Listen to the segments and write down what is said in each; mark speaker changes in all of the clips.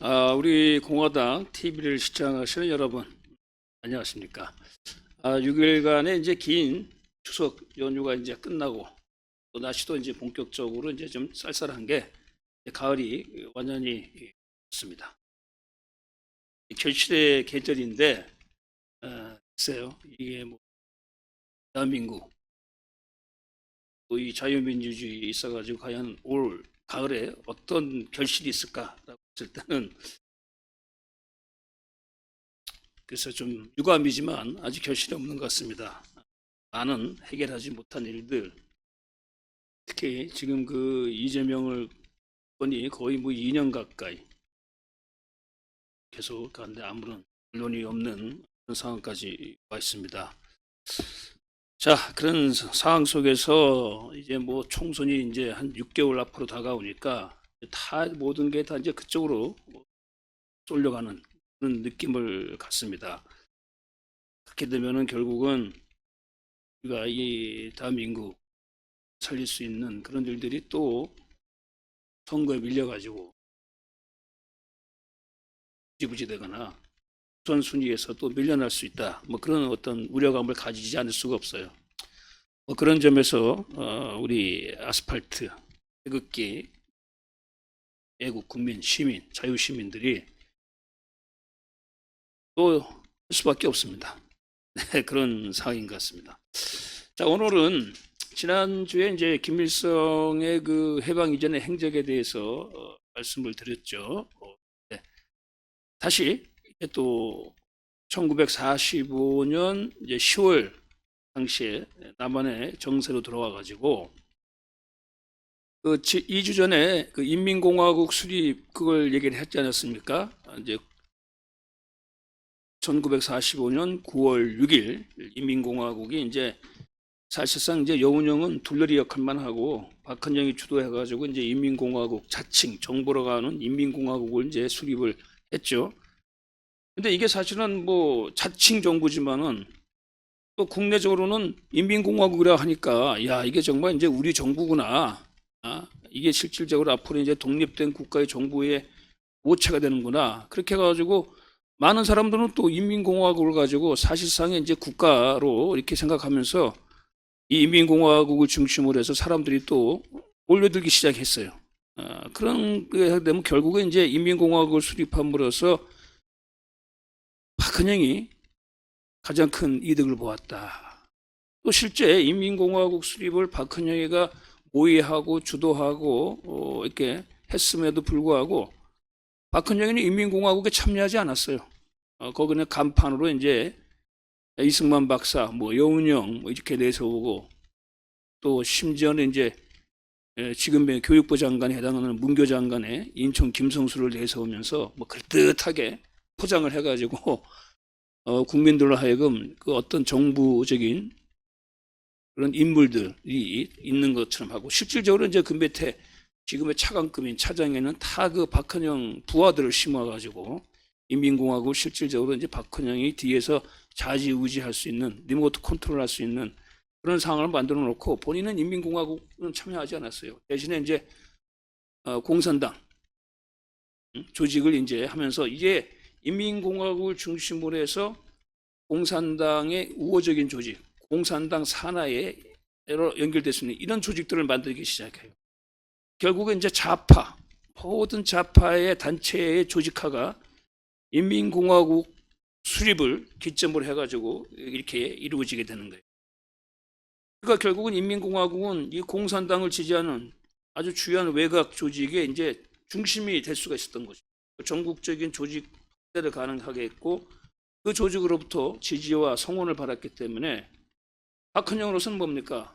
Speaker 1: 우리 공화당 TV를 시청하시는 여러분, 안녕하십니까? 6일간의 이제 긴 추석 연휴가 이제 끝나고 또 날씨도 이제 본격적으로 이제 좀 쌀쌀한 게 이제 가을이 완전히 왔습니다. 결실의 계절인데, 글쎄요, 이게 뭐 대한민국 또 이 자유민주주의 있어가지고 과연 올 가을에 어떤 결실이 있을까라고 했을 때는 그래서 좀 유감이지만 아직 결실이 없는 것 같습니다. 많은 해결하지 못한 일들, 특히 지금 그 이재명을 건이 거의 뭐 2년 가까이 계속 가는데 아무런 결론이 없는 그런 상황까지 와 있습니다. 자, 그런 상황 속에서 이제 뭐 총선이 이제 한 6개월 앞으로 다가오니까 다 모든 게 다 이제 그쪽으로 쏠려가는 그런 느낌을 갖습니다. 그렇게 되면은 결국은 우리가 이 대한민국 살릴 수 있는 그런 일들이 또 선거에 밀려가지고 지부지 되거나 우선순위에서 또 밀려날 수 있다. 뭐 그런 어떤 우려감을 가지지 않을 수가 없어요. 뭐 그런 점에서 우리 아스팔트 태극기 애국 국민 시민 자유 시민들이 또 할 수밖에 없습니다. 네, 그런 상황인 것 같습니다. 자, 오늘은 지난주에 이제 김일성의 그 해방 이전의 행적에 대해서 말씀을 드렸죠. 네. 다시 또 1945년 이제 10월 당시에 남한의 정세로 들어와 가지고 그 2주 전에 그 인민공화국 수립 그걸 얘기를 했지 않았습니까? 이제 1945년 9월 6일 인민공화국이 이제 사실상 이제 여운형은 둘러리 역할만 하고 박헌영이 주도해가지고 이제 인민공화국 자칭 정부라고 하는 인민공화국을 이제 수립을 했죠. 근데 이게 사실은 뭐 자칭 정부지만은 또 국내적으로는 인민공화국이라 하니까 야 이게 정말 이제 우리 정부구나. 이게 실질적으로 앞으로 이제 독립된 국가의 정부의 모체가 되는구나. 그렇게 해가지고 많은 사람들은 또 인민공화국을 가지고 사실상의 이제 국가로 이렇게 생각하면서 이 인민공화국을 중심으로 해서 사람들이 또 몰려들기 시작했어요. 그런 게 되면 결국에 이제 인민공화국을 수립함으로써 박헌영이 가장 큰 이득을 보았다. 또 실제 인민공화국 수립을 박헌영이가 모의하고 주도하고 이렇게 했음에도 불구하고 박헌영이는 인민공화국에 참여하지 않았어요. 거기는 간판으로 이제 이승만 박사, 뭐 여운형 뭐 이렇게 내세우고 또 심지어는 이제 지금의 교육부 장관에 해당하는 문교 장관의 인천 김성수를 내세우면서 뭐 그럴듯하게 포장을 해가지고 국민들로 하여금 그 어떤 정부적인 그런 인물들이 있는 것처럼 하고 실질적으로 이제 그 밑에 지금의 차관급인 차장에는 다 그 박헌영 부하들을 심어가지고 인민공화국을 실질적으로 이제 박헌영이 뒤에서 좌지우지할 수 있는 리모트 컨트롤할 수 있는 그런 상황을 만들어 놓고 본인은 인민공화국은 참여하지 않았어요. 대신에 이제 공산당 조직을 이제 하면서 이게 인민공화국을 중심으로 해서 공산당의 우호적인 조직, 공산당 산하에 연결될 수 있는 이런 조직들을 만들기 시작해요. 결국은 이제 좌파, 모든 좌파의 단체의 조직화가 인민공화국 수립을 기점으로 해가지고 이렇게 이루어지게 되는 거예요. 그러니까 결국은 인민공화국은 이 공산당을 지지하는 아주 주요한 외곽 조직의 이제 중심이 될 수가 있었던 거죠. 전국적인 조직 확대를 가능하게 했고 그 조직으로부터 지지와 성원을 받았기 때문에 박헌영으로서는 뭡니까?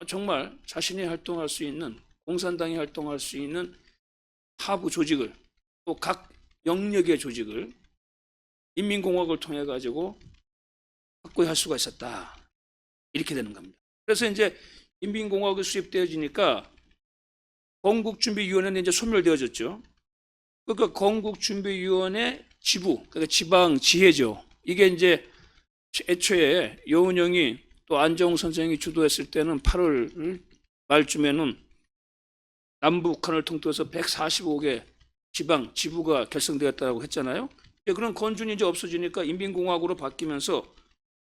Speaker 1: 정말 자신이 활동할 수 있는 공산당이 활동할 수 있는 하부 조직을 또 각 영역의 조직을 인민공화국을 통해 가지고 확보할 수가 있었다. 이렇게 되는 겁니다. 그래서 이제 인민공화국이 수립되어지니까 건국준비위원회는 이제 소멸되어졌죠. 그러니까 건국준비위원회 지부, 그러니까 지방 지회죠. 이게 이제 애초에 여운형이 또 안정훈 선생이 주도했을 때는 8월 말쯤에는 남북한을 통틀어서 145개 지방 지부가 결성되었다고 했잖아요. 그런 건준이 이제 없어지니까 인민공화국으로 바뀌면서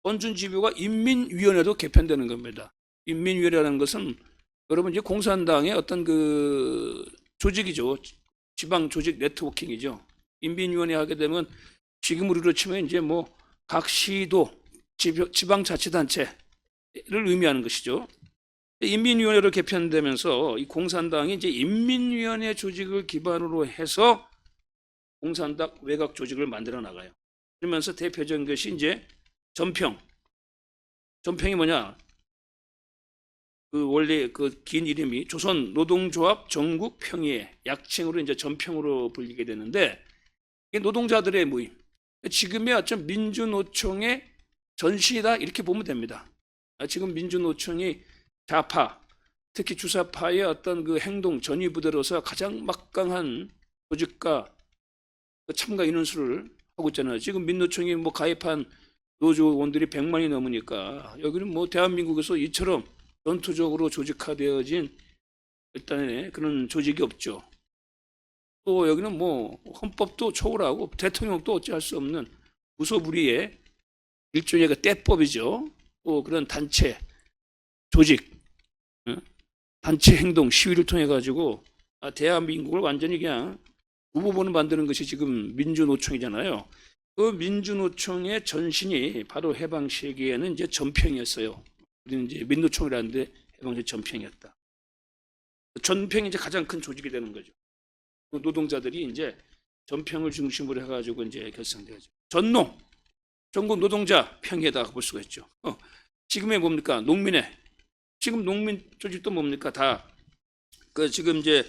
Speaker 1: 건준 지부가 인민위원회도 개편되는 겁니다. 인민위원회라는 것은 여러분 이제 공산당의 어떤 그 조직이죠. 지방 조직 네트워킹이죠. 인민위원회 하게 되면 지금 우리로 치면 이제 뭐 각 시도 지방자치단체를 의미하는 것이죠. 인민위원회로 개편되면서 이 공산당이 이제 인민위원회 조직을 기반으로 해서 공산당 외곽 조직을 만들어 나가요. 그러면서 대표적인 것이 이제 전평. 전평이 뭐냐? 그 원래 그 긴 이름이 조선 노동조합 전국 평의회, 약칭으로 이제 전평으로 불리게 되는데 이게 노동자들의 모임. 지금의 어떤 민주노총의 전신이다 이렇게 보면 됩니다. 지금 민주노총이 좌파, 특히 주사파의 어떤 그 행동 전위부대로서 가장 막강한 조직과 참가 인원수를 하고 있잖아요. 지금 민노총이 뭐 가입한 노조원들이 100만이 넘으니까 여기는 뭐 대한민국에서 이처럼 전투적으로 조직화되어진 일단의 그런 조직이 없죠. 또 여기는 뭐 헌법도 초월하고 대통령도 어찌할 수 없는 무소불위의 일종의 그 때법이죠. 또 그런 단체, 조직, 단체 행동, 시위를 통해 가지고 대한민국을 완전히 그냥 우보보는 만드는 것이 지금 민주노총이잖아요. 그 민주노총의 전신이 바로 해방 시기에는 이제 전평이었어요. 우리는 이제 민노총이라는데 해방 시 전평이었다. 전평이 이제 가장 큰 조직이 되는 거죠. 노동자들이 이제 전평을 중심으로 해가지고 이제 결성되죠. 전농, 전국 노동자 평의에다가 볼 수가 있죠. 지금의 뭡니까? 농민회. 지금 농민 조직도 뭡니까? 다 그 지금 이제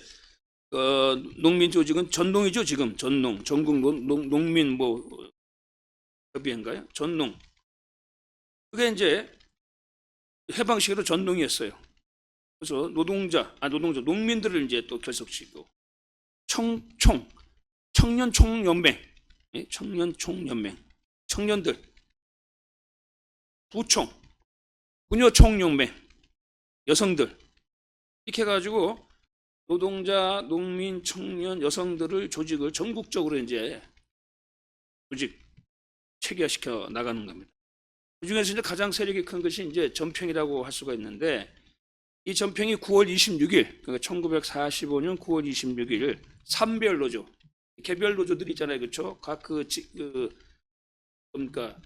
Speaker 1: 농민 조직은 전농이죠. 지금 전농, 전국 농민 뭐 협의회인가요? 전농. 그게 이제 해방 시기로 전농이었어요. 그래서 농민들을 이제 또 결속시키고 청년총연맹, 청년총연맹, 청년들, 부녀총연맹, 여성들 이렇게 해가지고 노동자, 농민, 청년, 여성들을 조직을 전국적으로 이제 조직 체계화시켜 나가는 겁니다. 그 중에서 이제 가장 세력이 큰 것이 이제 전평이라고 할 수가 있는데 이 전평이 9월 26일, 그러니까 1945년 9월 26일 산별 노조, 개별 노조들이 있잖아요, 그렇죠? 각 그러니까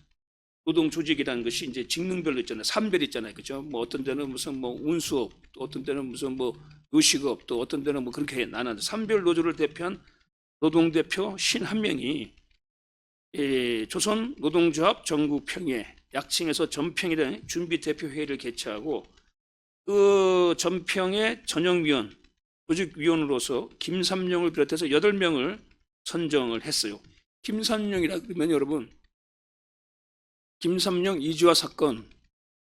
Speaker 1: 노동 조직이라는 것이 이제 직능별로 있잖아요, 산별 있잖아요, 그렇죠? 뭐 어떤 데는 무슨 뭐 운수업, 또 어떤 데는 무슨 뭐 요식업, 또 어떤 데는 뭐 그렇게 나눠서 산별 노조를 대표한 노동대표 51명이 조선 노동조합 전국평의회, 약칭해서 전평이라는 준비대표회의를 개최하고 그 전평의 전역위원, 조직위원으로서 김삼룡을 비롯해서 8명을 선정을 했어요. 김삼룡이라 그러면 여러분, 김삼룡 이주화 사건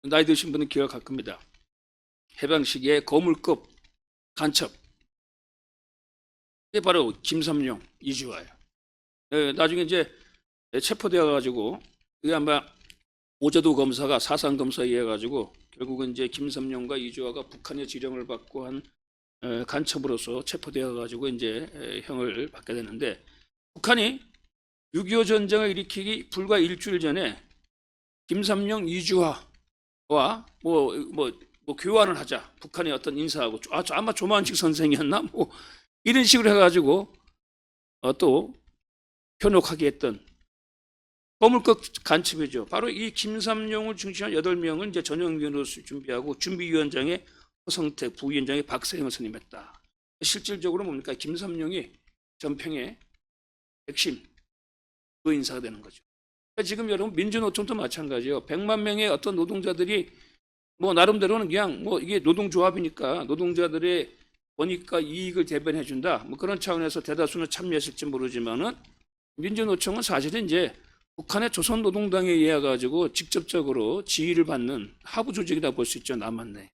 Speaker 1: 나이 드신 분은 기억할 겁니다. 해방 시기에 거물급 간첩. 이게 바로 김삼룡 이주화예요. 나중에 이제 체포되어 가지고 이게 아마 오재도 검사가 사상 검사에 의해 가지고 결국은 이제 김삼룡과 이주화가 북한의 지령을 받고 한 간첩으로서 체포되어 가지고 이제 형을 받게 되는데 북한이 6.25 전쟁을 일으키기 불과 일주일 전에 김삼룡 이주화와 뭐 교환을 하자. 북한의 어떤 인사하고 아마 조만식 선생이었나 뭐 이런 식으로 해가지고 또 현혹하게 했던 거물급 간첩이죠. 바로 이 김삼룡을 중심한 8명은 이제 전역위원으로 준비하고 준비위원장에 허성택, 부위원장에 박세영을 선임했다. 실질적으로 뭡니까? 김삼룡이 전평의 핵심 그 인사가 되는 거죠. 그러니까 지금 여러분 민주노총도 마찬가지예요. 100만 명의 어떤 노동자들이 뭐 나름대로는 그냥 뭐 이게 노동조합이니까 노동자들의 권익과 이익을 대변해 준다. 뭐 그런 차원에서 대다수는 참여했을지 모르지만은 민주노총은 사실은 이제 북한의 조선노동당에 의해 가지고 직접적으로 지휘를 받는 하부 조직이다 볼 수 있죠. 남한 내.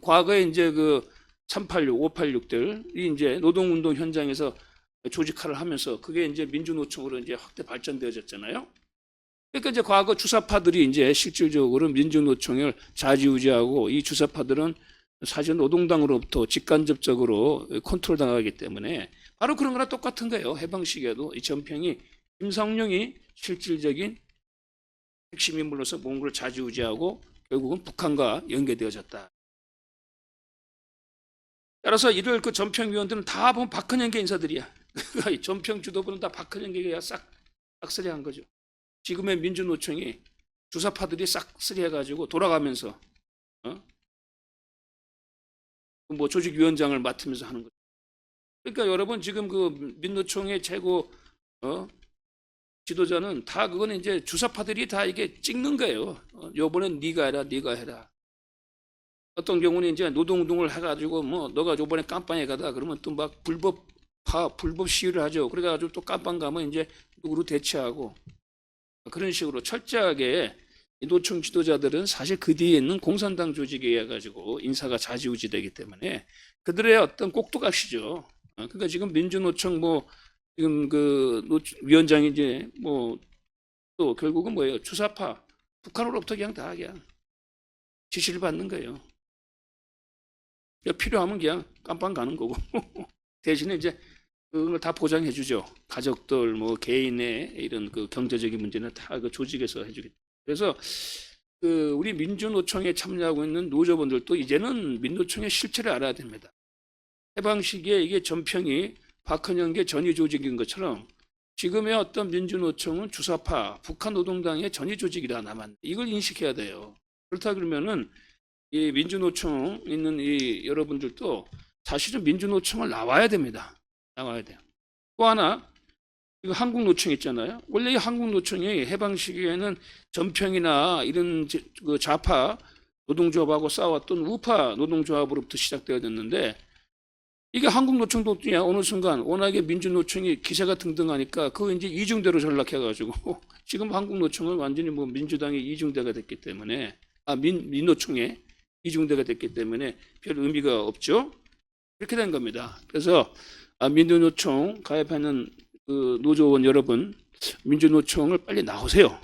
Speaker 1: 과거에 이제 그 386, 586들이 이제 노동운동 현장에서 조직화를 하면서 그게 이제 민주노총으로 이제 확대 발전되어졌잖아요. 그러니까 이제 과거 주사파들이 이제 실질적으로 민주노총을 좌지우지하고 이 주사파들은 사실 노동당으로부터 직간접적으로 컨트롤 당하기 때문에 바로 그런 거랑 똑같은 거예요. 해방 시기에도 이 전평이 김성룡이 실질적인 핵심 인물로서 몽골을 좌지우지하고 결국은 북한과 연계되어졌다. 따라서 이를 그 전평위원들은 다 보면 박헌영계 인사들이야. 이 전평 주도부는 다 박헌영계가 싹 싹쓸이한 거죠. 지금의 민주노총이 주사파들이 싹쓸이해가지고 돌아가면서 뭐 조직위원장을 맡으면서 하는 거죠. 그러니까 여러분 지금 그 민노총의 최고 지도자는 다 그거는 이제 주사파들이 다 이게 찍는 거예요. 요번엔 네가 해라, 네가 해라. 어떤 경우는 이제 노동운동을 해가지고 뭐 너가 요번에 깜빵에 가다 그러면 또 막 불법 시위를 하죠. 그래가지고 또 깜빵 가면 이제 누구로 대체하고 그런 식으로 철저하게 이 노총 지도자들은 사실 그 뒤에 있는 공산당 조직에 의해 가지고 인사가 좌지우지되기 때문에 그들의 어떤 꼭두각시죠. 그러니까 지금 민주노총 뭐 지금 그 위원장이 이제 뭐 또 결국은 뭐예요? 주사파 북한으로부터 그냥 지시를 받는 거예요. 필요하면 그냥 깜빵 가는 거고 대신에 이제 그걸 다 보장해 주죠. 가족들 뭐 개인의 이런 그 경제적인 문제는 다 그 조직에서 해주겠다. 그래서 그 우리 민주노총에 참여하고 있는 노조분들도 이제는 민노총의 실체를 알아야 됩니다. 해방 시기에 이게 전평이 박헌영계 전위 조직인 것처럼 지금의 어떤 민주노총은 주사파 북한 노동당의 전위 조직이라 남았네. 이걸 인식해야 돼요. 그렇다 그러면은 이 민주노총 있는 이 여러분들도 사실은 민주노총을 나와야 됩니다. 나와야 돼요. 또 하나 이거 한국노총 있잖아요. 원래 이 한국노총이 해방 시기에는 전평이나 이런 그 좌파 노동조합하고 싸웠던 우파 노동조합으로부터 시작되어졌는데 이게 한국노총도 어느 순간 워낙에 민주노총이 기세가 등등하니까 그거 이제 이중대로 전락해가지고 지금 한국노총은 완전히 뭐 민주당의 이중대가 됐기 때문에 민노총의 이중대가 됐기 때문에 별 의미가 없죠. 그렇게 된 겁니다. 그래서 민주노총 가입하는 그 노조원 여러분, 민주노총을 빨리 나오세요.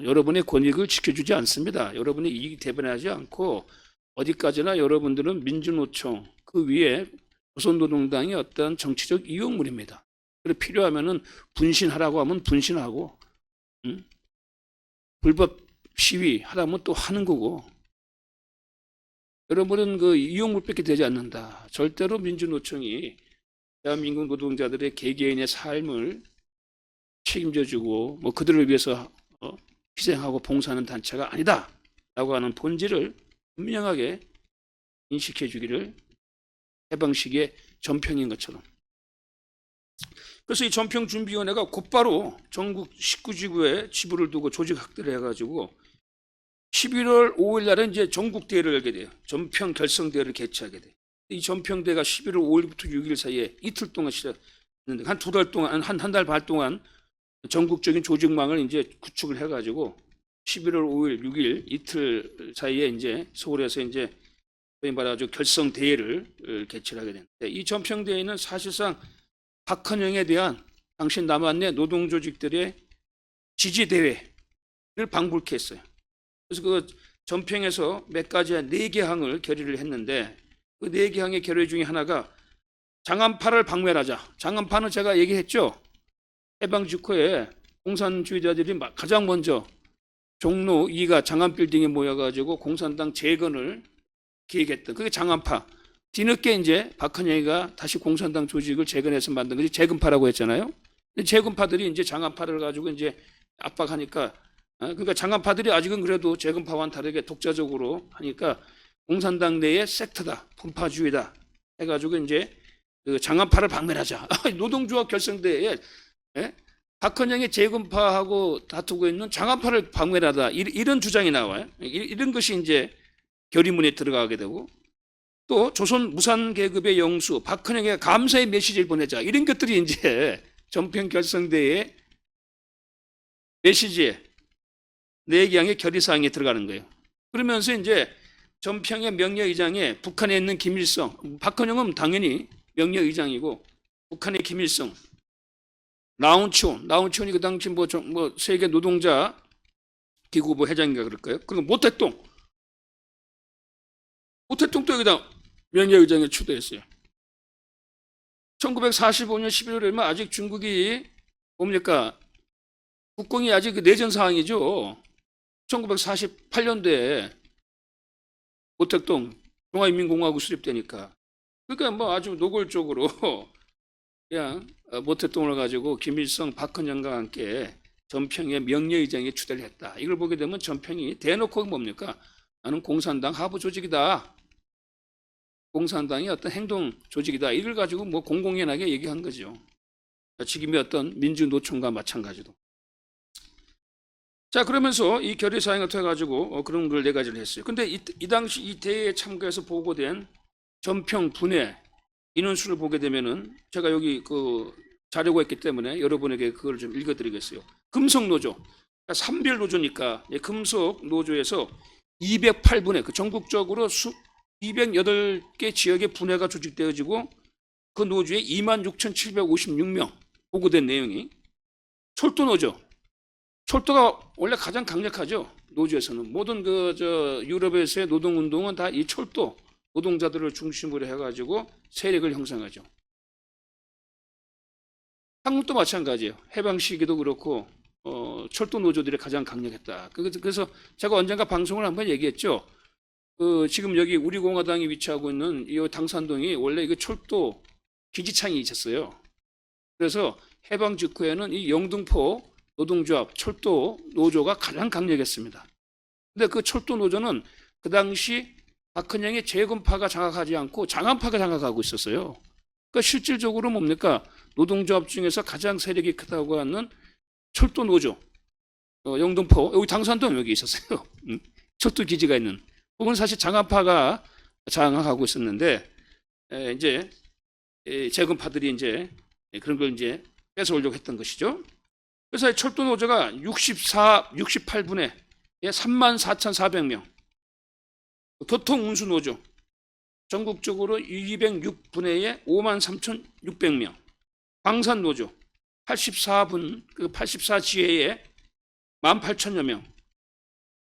Speaker 1: 여러분의 권익을 지켜주지 않습니다. 여러분의 이익이 대변하지 않고 어디까지나 여러분들은 민주노총 그 위에 조선노동당의 어떤 정치적 이용물입니다. 그래서 필요하면은 분신하라고 하면 분신하고, 불법 시위 하라면 또 하는 거고. 여러분은 그 이용물밖에 되지 않는다. 절대로 민주노총이 대한민국 노동자들의 개개인의 삶을 책임져주고 뭐 그들을 위해서 희생하고 봉사하는 단체가 아니다라고 하는 본질을 분명하게 인식해 주기를 해방 시기의 전평인 것처럼. 그래서 이 전평준비위원회가 곧바로 전국 19지구에 지부를 두고 조직 확대를 해가지고 11월 5일 날에 이제 전국 대회를 열게 돼요. 전평 결성대회를 개최하게 돼요. 이 전평대가 11월 5일부터 6일 사이에 이틀 동안 시작했는데 한 2달 동안 한 달 반 동안 전국적인 조직망을 이제 구축을 해가지고 11월 5일, 6일 이틀 사이에 이제 서울에서 이제 소위 말하죠 결성 대회를 개최하게 되는데 이 전평 대회는 사실상 박헌영에 대한 당시 남한내 노동 조직들의 지지 대회를 방불케 했어요. 그래서 그 전평에서 몇 가지 4개 항을 결의를 했는데 그 4개 항의 결의 중에 하나가 장안파를 박멸하자. 장안파는 제가 얘기했죠. 해방 직후에 공산주의자들이 가장 먼저 종로 2가 장안빌딩에 모여가지고 공산당 재건을 기획했던 그게 장안파. 뒤늦게 이제 박헌영이가 다시 공산당 조직을 재건해서 만든 것이 재건파라고 했잖아요. 재건파들이 이제 장안파를 가지고 이제 압박하니까 그러니까 장안파들이 아직은 그래도 재건파와는 다르게 독자적으로 하니까 공산당 내의 섹터다, 분파주의다 해가지고 이제 그 장안파를 박멸하자. 노동조합 결성대회에 박헌영의 재건파하고 다투고 있는 장안파를 박멸하다 이런 주장이 나와요. 이런 것이 이제 결의문에 들어가게 되고 또 조선 무산 계급의 영수 박헌영의 감사의 메시지를 보내자 이런 것들이 이제 전평 결성대회 메시지에 4개항의 결의사항에 들어가는 거예요. 그러면서 이제 전평의 명예의장에 북한에 있는 김일성, 박헌영은 당연히 명예의장이고 북한의 김일성, 나온치온이 그 당시 뭐 세계 노동자 기구부 회장인가 그럴까요? 그리고 모택동도 여기다 명예의장에 추대했어요. 1945년 11월에면 아직 중국이 뭡니까? 국공이 아직 그 내전 상황이죠. 1948년도에 모택동 중화인민공화국 수립되니까. 그러니까 뭐 아주 노골적으로 그냥 모택동을 가지고 김일성, 박헌영과 함께 전평의 명예의장에 추대를 했다. 이걸 보게 되면 전평이 대놓고 뭡니까? 나는 공산당 하부 조직이다. 공산당이 어떤 행동 조직이다. 이걸 가지고 뭐 공공연하게 얘기한 거죠. 지금의 어떤 민주노총과 마찬가지로. 자, 그러면서 이 결의사항을 통해 가지고 그런 걸 네 가지를 했어요. 근데 이 당시 이 대회에 참가해서 보고된 전평 분해 인원수를 보게 되면은 제가 여기 그 자료가 있기 때문에 여러분에게 그걸 좀 읽어드리겠어요. 금속 노조, 그러니까 산별 노조니까 금속 노조에서 208분해, 그 전국적으로 208개 지역의 분해가 조직되어지고 그 노조에 26,756명 보고된 내용이. 철도 노조, 철도가 원래 가장 강력하죠. 노조에서는 모든 유럽에서의 노동운동은 다 이 철도 노동자들을 중심으로 해가지고 세력을 형성하죠. 한국도 마찬가지예요. 해방 시기도 그렇고 철도 노조들이 가장 강력했다. 그래서 제가 언젠가 방송을 한번 얘기했죠. 지금 여기 우리공화당이 위치하고 있는 이 당산동이 원래 이거 철도 기지창이 있었어요. 그래서 해방 직후에는 이 영등포 노동조합 철도 노조가 가장 강력했습니다. 근데 그 철도 노조는 그 당시 박헌영의 재건파가 장악하지 않고 장안파가 장악하고 있었어요. 그러니까 실질적으로 뭡니까? 노동조합 중에서 가장 세력이 크다고 하는 철도 노조, 영등포, 여기 당산동 여기 있었어요. 철도 기지가 있는. 그건 사실 장안파가 장악하고 있었는데, 이제 재건파들이 이제 그런 걸 이제 뺏어오려고 했던 것이죠. 그래서 철도 노조가 68분에 34,400명. 교통운수 노조 전국적으로 206분회에 53,600명. 방산 노조 84지회에 18,000여 명.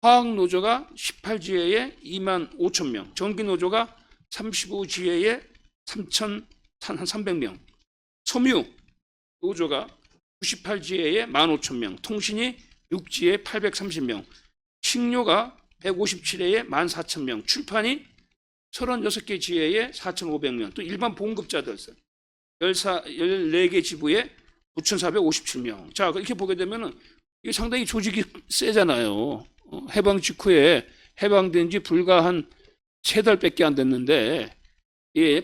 Speaker 1: 화학 노조가 18지회에 25,000명. 전기 노조가 35지회에 3,300명. 섬유 노조가 98지회에 15,000명. 통신이 6지회에 830명. 식료가 157회에 14,000명, 출판이 36개 지회에 4,500명, 또 일반 봉급자들 14개 지부에 9,457명. 자, 이렇게 보게 되면은 이게 상당히 조직이 세잖아요. 해방 직후에 해방된 지 불과 한 3달밖에 안 됐는데,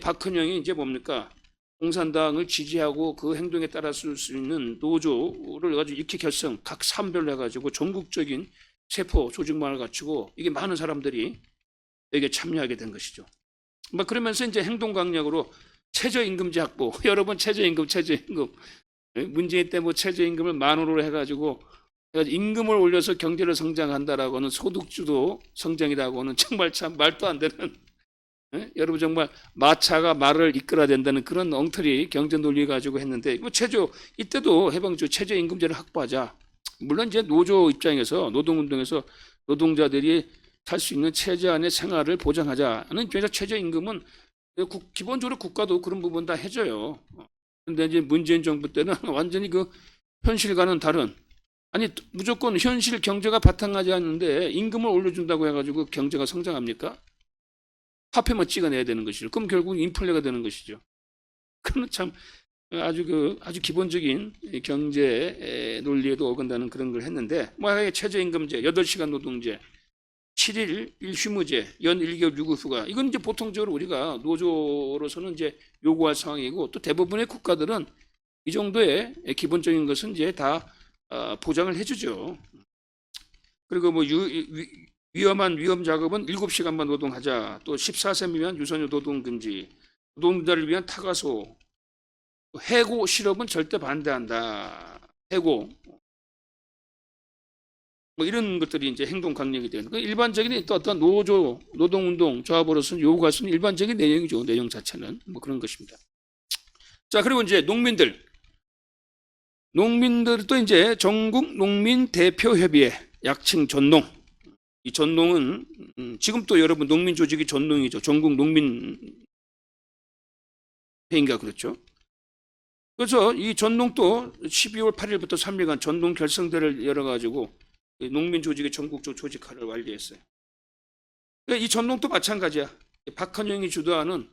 Speaker 1: 박헌영이 이제 뭡니까? 공산당을 지지하고 그 행동에 따라 쓸 수 있는 노조를 가지고 이렇게 각 산별로 해가지고 전국적인 세포 조직망을 갖추고 이게 많은 사람들이 여기에 참여하게 된 것이죠. 그러면서 이제 행동 강력으로 최저임금제 확보. 여러분 최저임금. 문재인 때 뭐 최저임금을 10,000원으로 해가지고 임금을 올려서 경제를 성장한다라고 하는 소득주도 성장이라고 하는 정말 참 말도 안 되는, 여러분 정말 마차가 말을 이끌어야 된다는 그런 엉터리 경제 논리 가지고 했는데, 이때도 해방주 최저임금제를 확보하자. 물론 이제 노조 입장에서 노동운동에서 노동자들이 살 수 있는 최저한의 생활을 보장하자는 입장에서 최저임금은 기본적으로 국가도 그런 부분 다 해줘요. 근데 이제 문재인 정부 때는 완전히 그 현실과는 다른, 아니 무조건 현실 경제가 바탕하지 않는데 임금을 올려준다고 해가지고 경제가 성장합니까? 화폐만 찍어내야 되는 것이죠. 그럼 결국 인플레가 되는 것이죠. 그건 참 아주 기본적인 경제 논리에도 어긋나는 그런 걸 했는데, 최저임금제, 8시간 노동제, 7일 일휴무제, 연 1개월 유급휴가, 이건 이제 보통적으로 우리가 노조로서는 이제 요구할 상황이고, 또 대부분의 국가들은 이 정도의 기본적인 것은 이제 다 보장을 해주죠. 그리고 뭐 위험한 위험 작업은 7시간만 노동하자, 또 14세 미만 유선유 노동 금지, 노동자를 위한 타가소, 해고 실업은 절대 반대한다. 해고. 뭐 이런 것들이 이제 행동 강령이 되는. 일반적인 또 어떤 노조, 노동운동, 조합으로서는 요구할 수 있는 일반적인 내용이죠. 내용 자체는. 뭐 그런 것입니다. 자, 그리고 이제 농민들도 이제 전국 농민 대표협의회, 약칭 전농. 이 전농은 지금 또 여러분 농민 조직이 전농이죠. 전국 농민 회인가 그렇죠. 그래서 이 전농도 12월 8일부터 3일간 전농 결성대를 열어가지고 농민 조직의 전국적 조직화를 완료했어요. 그러니까 이 전농도 마찬가지야. 박헌영이 주도하는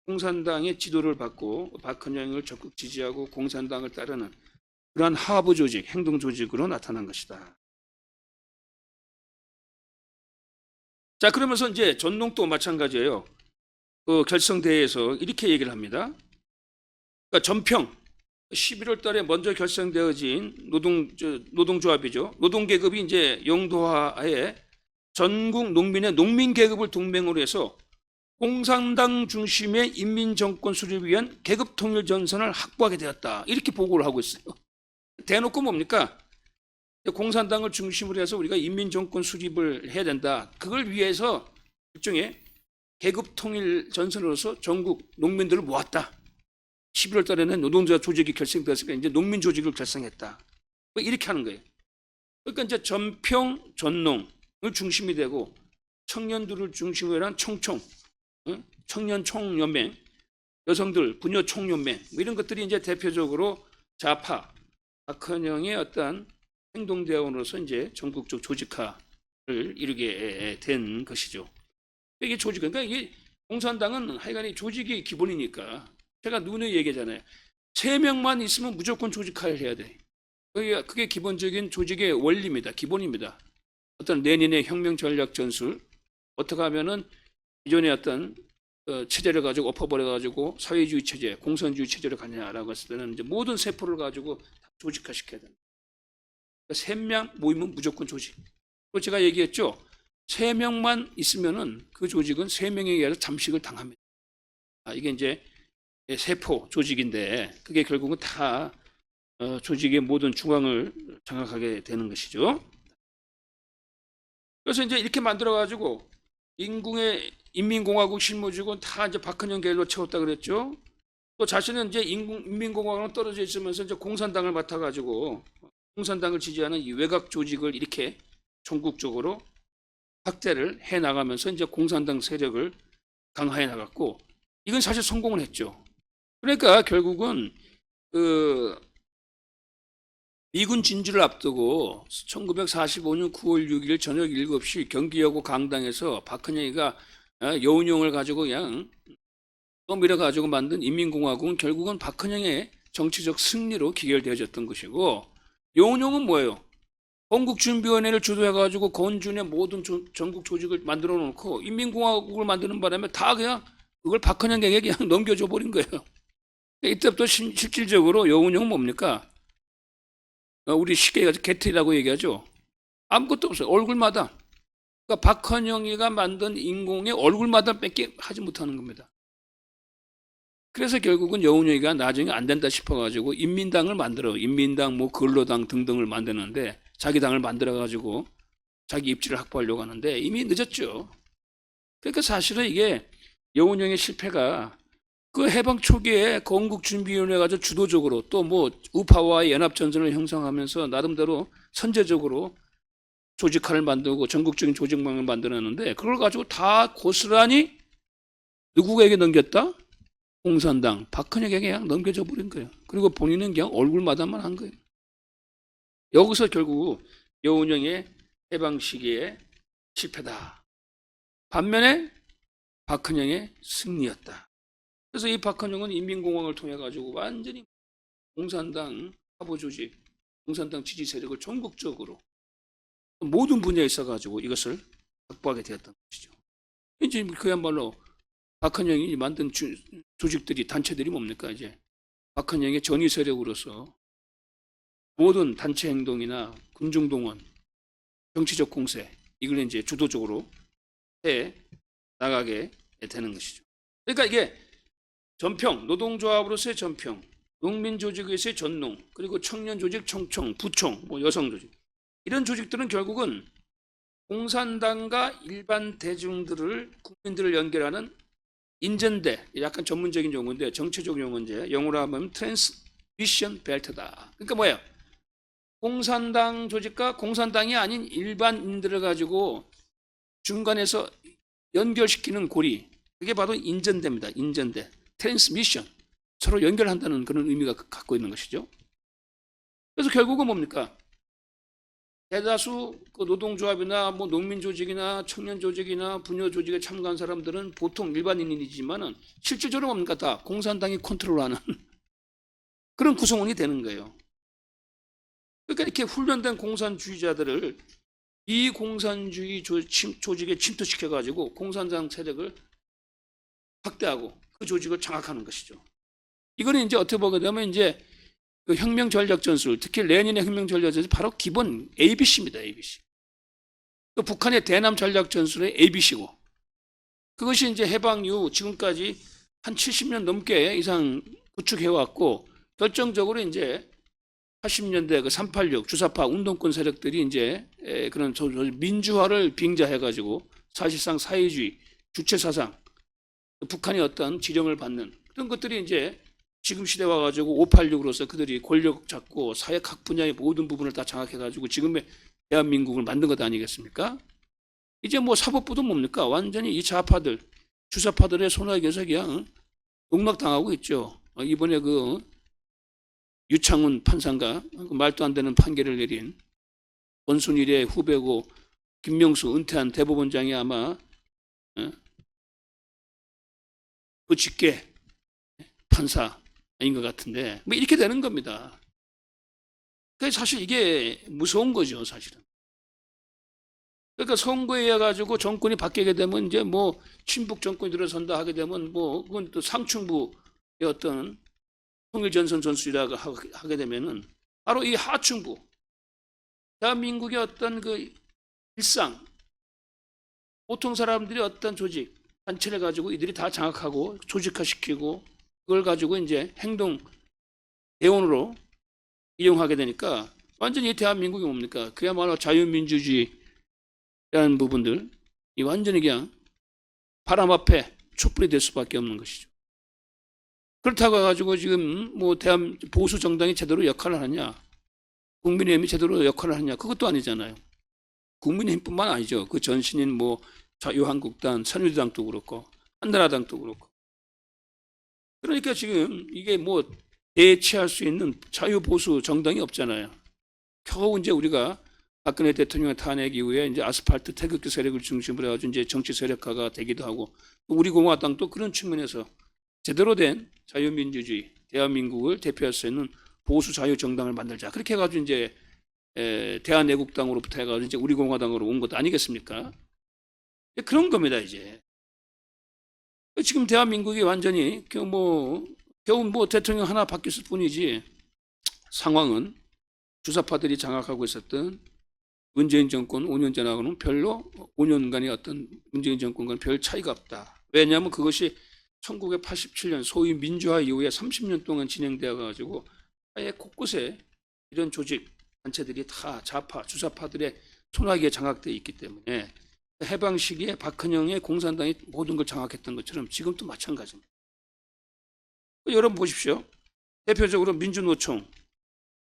Speaker 1: 공산당의 지도를 받고 박헌영을 적극 지지하고 공산당을 따르는 그러한 하부 조직, 행동 조직으로 나타난 것이다. 자, 그러면서 이제 전농도 마찬가지예요. 그 결성대회에서 이렇게 얘기를 합니다. 그러니까 전평 11월 달에 먼저 결성되어진 노동조합이죠. 노동계급이 이제 영도하에 전국 농민의 농민계급을 동맹으로 해서 공산당 중심의 인민정권 수립을 위한 계급통일 전선을 확보하게 되었다. 이렇게 보고를 하고 있어요. 대놓고 뭡니까? 공산당을 중심으로 해서 우리가 인민정권 수립을 해야 된다. 그걸 위해서 일종의 계급통일 전선으로서 전국 농민들을 모았다. 11월 달에는 노동자 조직이 결성되었으니까 이제 농민 조직을 결성했다. 뭐 이렇게 하는 거예요. 그러니까 이제 전평, 전농을 중심이 되고 청년들을 중심으로 한 청총, 청년 총연맹, 여성들 부녀 총연맹 뭐 이런 것들이 이제 대표적으로 좌파 박헌영의 어떤 행동대원으로서 이제 전국적 조직화를 이루게 된 것이죠. 이게 조직, 그러니까 이게 공산당은 하여간에 조직이 기본이니까 제가 누누이 얘기하잖아요. 3명만 있으면 무조건 조직화를 해야 돼. 그게 기본적인 조직의 원리입니다. 기본입니다. 어떤 레닌의 혁명 전략 전술, 어떻게 하면은 기존의 어떤 체제를 가지고 엎어버려가지고 사회주의 체제, 공산주의 체제로 가냐라고 했을 때는 이제 모든 세포를 가지고 다 조직화시켜야 된다. 3명 모이면 무조건 조직. 또 제가 얘기했죠. 3명만 있으면은 그 조직은 3명에 의해서 잠식을 당합니다. 이게 이제 세포 조직인데 그게 결국은 다 조직의 모든 중앙을 장악하게 되는 것이죠. 그래서 이제 이렇게 만들어가지고 인궁의 인민공화국 실무직은 다 이제 박헌영 계열로 채웠다 그랬죠. 또 자신은 이제 인민공화국으로 떨어져 있으면서 이제 공산당을 맡아가지고 공산당을 지지하는 이 외곽 조직을 이렇게 전국적으로 확대를 해 나가면서 이제 공산당 세력을 강화해 나갔고 이건 사실 성공을 했죠. 그러니까 결국은 그 미군 진주를 앞두고 1945년 9월 6일 저녁 7시 경기여고 강당에서 박헌영이가 여운형을 가지고 그냥 떠밀어 가지고 만든 인민공화국은 결국은 박헌영의 정치적 승리로 기결되어졌던 것이고 여운형은 뭐예요? 건국준비위원회를 주도해가지고 건준의 모든 전국 조직을 만들어 놓고 인민공화국을 만드는 바람에 다 그냥 그걸 박헌영에게 그냥 넘겨줘 버린 거예요. 이때부터 실질적으로 여운형은 뭡니까? 우리 쉽게 얘기하죠. 개틀이라고 얘기하죠. 아무것도 없어요. 얼굴마다. 그러니까 박헌영이가 만든 인공의 얼굴마다 뺏게 하지 못하는 겁니다. 그래서 결국은 여운형이가 나중에 안 된다 싶어가지고 인민당을 만들어. 인민당, 뭐 근로당 등등을 만드는데 자기 당을 만들어가지고 자기 입지를 확보하려고 하는데 이미 늦었죠. 그러니까 사실은 이게 여운형의 실패가 그 해방 초기에 건국준비위원회 가지고 주도적으로 또 뭐 우파와의 연합전선을 형성하면서 나름대로 선제적으로 조직화를 만들고 전국적인 조직망을 만들었는데 그걸 가지고 다 고스란히 누구에게 넘겼다? 공산당, 박헌영에게 그냥 넘겨져 버린 거예요. 그리고 본인은 그냥 얼굴마다만 한 거예요. 여기서 결국 여운형의 해방 시기에 실패다. 반면에 박헌영의 승리였다. 그래서 이 박헌영은 인민공화국을 통해 가지고 완전히 공산당 하부 조직, 공산당 지지 세력을 전국적으로 모든 분야에 있어 가지고 이것을 확보하게 되었던 것이죠. 이제 그야말로 박헌영이 만든 조직들이 단체들이 뭡니까? 이제 박헌영의 전위 세력으로서 모든 단체 행동이나 군중 동원, 정치적 공세 이걸 이제 주도적으로 해 나가게 되는 것이죠. 그러니까 이게 전평, 노동조합으로서의 전평, 농민조직에서의 전농, 그리고 청년조직, 청총, 부총, 뭐 여성조직 이런 조직들은 결국은 공산당과 일반 대중들을 국민들을 연결하는 인전대, 약간 전문적인 용어인데 정치적 용어인데 영어로 하면 트랜스미션 벨트다. 그러니까 뭐예요? 공산당 조직과 공산당이 아닌 일반인들을 가지고 중간에서 연결시키는 고리, 그게 바로 인전대입니다. 인전대. 트랜스미션. 서로 연결한다는 그런 의미가 갖고 있는 것이죠. 그래서 결국은 뭡니까? 대다수 그 노동조합이나 뭐 농민조직이나 청년조직이나 부녀조직에 참가한 사람들은 보통 일반인이지만은 실질적으로 뭡니까? 다 공산당이 컨트롤하는 그런 구성원이 되는 거예요. 그러니까 이렇게 훈련된 공산주의자들을 비공산주의 조직에 침투시켜가지고 공산당 세력을 확대하고 그 조직을 장악하는 것이죠. 이거는 이제 어떻게 보게 되면 이제 그 혁명 전략 전술, 특히 레닌의 혁명 전략 전술 바로 기본 ABC입니다. ABC. 또 북한의 대남 전략 전술의 ABC고 그것이 이제 해방 이후 지금까지 한 70년 넘게 이상 구축해 왔고 결정적으로 이제 80년대 그 386 주사파 운동권 세력들이 이제 그런 민주화를 빙자해 가지고 사실상 사회주의 주체 사상 북한이 어떤 지령을 받는 그런 것들이 이제 지금 시대 와가지고 586으로서 그들이 권력 잡고 사회 각 분야의 모든 부분을 다 장악해가지고 지금의 대한민국을 만든 것 아니겠습니까? 이제 뭐 사법부도 뭡니까? 완전히 이 좌파들, 주사파들의 손아귀에서 그냥 농락당하고 있죠. 이번에 그 유창훈 판사가 말도 안 되는 판결을 내린 권순일의 후배고 김명수 은퇴한 대법원장이 아마 그 직계 판사인 것 같은데 뭐 이렇게 되는 겁니다. 그래서 사실 이게 무서운 거죠, 사실은. 그러니까 선거에 의해 가지고 정권이 바뀌게 되면 이제 뭐 친북 정권이 들어선다 하게 되면 뭐 그건 또 상층부의 어떤 통일전선 전술이라고 하게 되면은 바로 이 하층부 대한민국의 어떤 그 일상 보통 사람들이 어떤 조직 단체를 가지고 이들이 다 장악하고 조직화시키고 그걸 가지고 이제 행동 대원으로 이용하게 되니까 완전히 대한민국이 뭡니까? 그야말로 자유민주주의라는 부분들 이 완전히 그냥 바람 앞에 촛불이 될 수밖에 없는 것이죠. 그렇다고 해가지고 지금 뭐 보수 정당이 제대로 역할을 하냐, 국민의힘이 제대로 역할을 하냐, 그것도 아니잖아요. 국민의힘뿐만 아니죠. 그 전신인 뭐 자유한국당, 새누리당도 그렇고 한나라당도 그렇고. 그러니까 지금 이게 뭐 대체할 수 있는 자유보수 정당이 없잖아요. 겨우 이제 우리가 박근혜 대통령의 탄핵 이후에 이제 아스팔트 태극기 세력을 중심으로 해가지고 이제 정치 세력화가 되기도 하고 우리 공화당도 그런 측면에서 제대로 된 자유민주주의 대한민국을 대표할 수 있는 보수 자유 정당을 만들자. 그렇게 해가지고 이제 대한애국당으로부터 해가지고 이제 우리 공화당으로 온 것 아니겠습니까? 그런 겁니다 이제. 지금 대한민국이 완전히 겨우 뭐 대통령 하나 바뀌었을 뿐이지 상황은 주사파들이 장악하고 있었던 문재인 정권 5년 전하고는 별로 5년간의 어떤 문재인 정권과는 별 차이가 없다. 왜냐하면 그것이 1987년 소위 민주화 이후에 30년 동안 진행되어 가지고 아예 곳곳에 이런 조직 단체들이 다 좌파, 주사파들의 손아귀에 장악되어 있기 때문에 해방 시기에 박헌영의 공산당이 모든 걸 장악했던 것처럼 지금도 마찬가지입니다. 여러분 보십시오. 대표적으로 민주노총,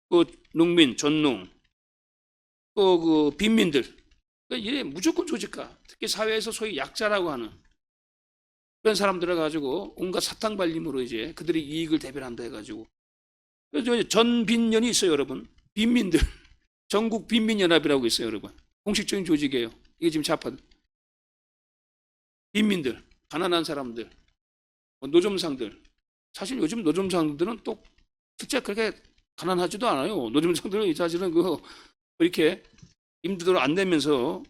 Speaker 1: 그 농민, 전농, 또 그 빈민들, 그러니까 이래 무조건 조직화, 특히 사회에서 소위 약자라고 하는 그런 사람들을 가지고 온갖 사탕 발림으로 이제 그들의 이익을 대변한다 해가지고 그래서 전빈연이 있어요, 여러분. 빈민들, 전국 빈민연합이라고 있어요, 여러분. 공식적인 조직이에요. 이게 지금 좌파들. 빈민들, 가난한 사람들, 노점상들. 사실 요즘 노점상들은 또 실제 그렇게 가난하지도 않아요. 노점상들은 사실은 이렇게 임대료를 안 내면서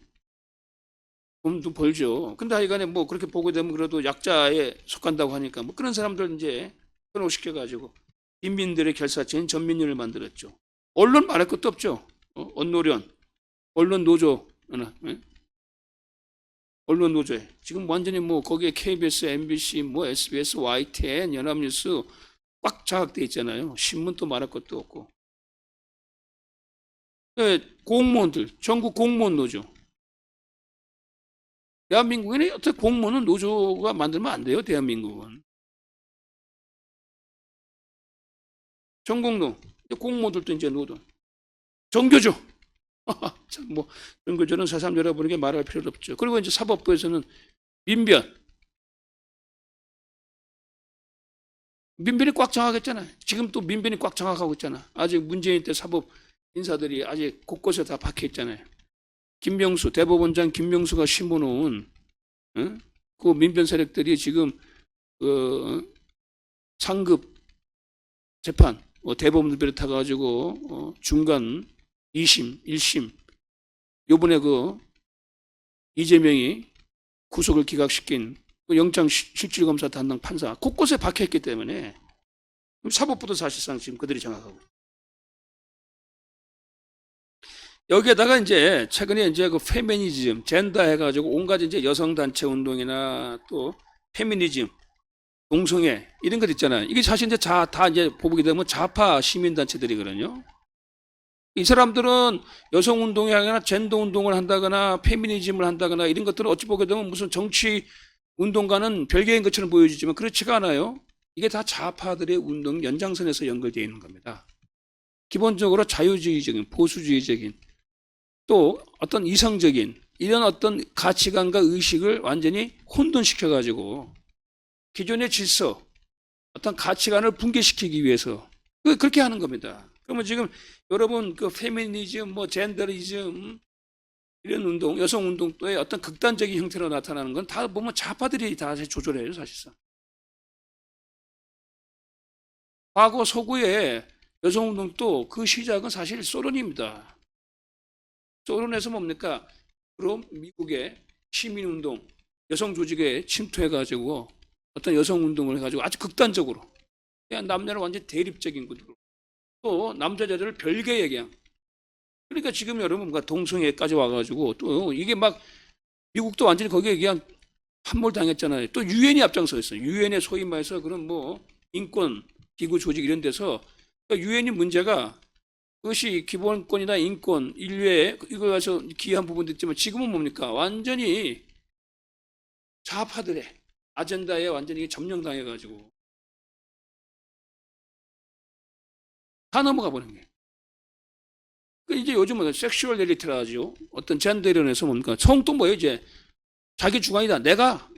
Speaker 1: 돈도 벌죠. 근데 하여간에 뭐 그렇게 보게 되면 그래도 약자에 속한다고 하니까 뭐 그런 사람들 이제 현혹시켜가지고 빈민들의 결사체인 전민련을 만들었죠. 언론 말할 것도 없죠. 언노련, 언론 노조, 언론 노조에 지금 완전히 뭐 거기에 KBS, MBC, 뭐 SBS, YTN, 연합뉴스 꽉 장악돼 있잖아요. 신문도 말할 것도 없고. 공무원들, 전국 공무원 노조. 대한민국에는 어떻게 공무원은 노조가 만들면 안 돼요, 대한민국은. 전공노, 공무원들도 이제 노조. 정교조. 뭐 정교조는 새삼 여러분에게 말할 필요 없죠. 그리고 이제 사법부에서는 민변, 민변이 꽉 장악했잖아요. 지금 또 민변이 꽉 장악하고 있잖아. 아직 문재인 때 사법 인사들이 아직 곳곳에 다 박혀 있잖아요. 김명수 대법원장 김명수가 심어놓은 그 민변 세력들이 지금 상급 재판 대법원을 비롯해 가지고 중간 2심, 1심 요번에 그 이재명이 구속을 기각시킨 그 영장 실질검사 담당 판사 곳곳에 박혀있기 때문에 사법부도 사실상 지금 그들이 장악하고 여기에다가 이제 최근에 이제 그 페미니즘, 젠더 해가지고 온갖 이제 여성 단체 운동이나 또 페미니즘, 동성애 이런 것 있잖아요. 이게 사실 이제 다 이제 보게 되면 좌파 시민 단체들이거든요. 이 사람들은 여성 운동이 아니라 젠더 운동을 한다거나 페미니즘을 한다거나 이런 것들은 어찌 보게 되면 무슨 정치 운동과는 별개인 것처럼 보여지지만 그렇지가 않아요. 이게 다 좌파들의 운동 연장선에서 연결되어 있는 겁니다. 기본적으로 자유주의적인, 보수주의적인 또 어떤 이성적인 이런 어떤 가치관과 의식을 완전히 혼돈시켜가지고 기존의 질서, 어떤 가치관을 붕괴시키기 위해서 그렇게 하는 겁니다. 그러면 지금 여러분 그 페미니즘, 뭐 젠더리즘 이런 운동, 여성 운동도의 어떤 극단적인 형태로 나타나는 건 다 보면 좌파들이 다 조절해요, 사실상. 과거 서구의 여성 운동도 그 시작은 사실 소련입니다. 소련에서 뭡니까? 그럼 미국의 시민 운동, 여성 조직에 침투해가지고 어떤 여성 운동을 해가지고 아주 극단적으로 그냥 남녀를 완전 대립적인 구도로 또 남자 여자를 별개의 그냥 그러니까 지금 여러분 뭔가 동성애까지 와가지고 또 이게 막 미국도 완전히 거기에 그냥 함몰당했잖아요. 또 유엔이 앞장서 있어요. 유엔의 소위 말해서 그런 뭐 인권 기구 조직 이런 데서 유엔이 문제가 그것이 기본권이나 인권, 인류에 이거 가서 기여한 부분도 있지만 지금은 뭡니까? 완전히 좌파들의 아젠다에 완전히 점령당해가지고 다 넘어가 버린 거예요. 그 이제 요즘은 섹슈얼 리리티라 하죠. 어떤 젠더 이론에서 뭡니까? 성도 뭐예요, 이제? 자기 주관이다. 내가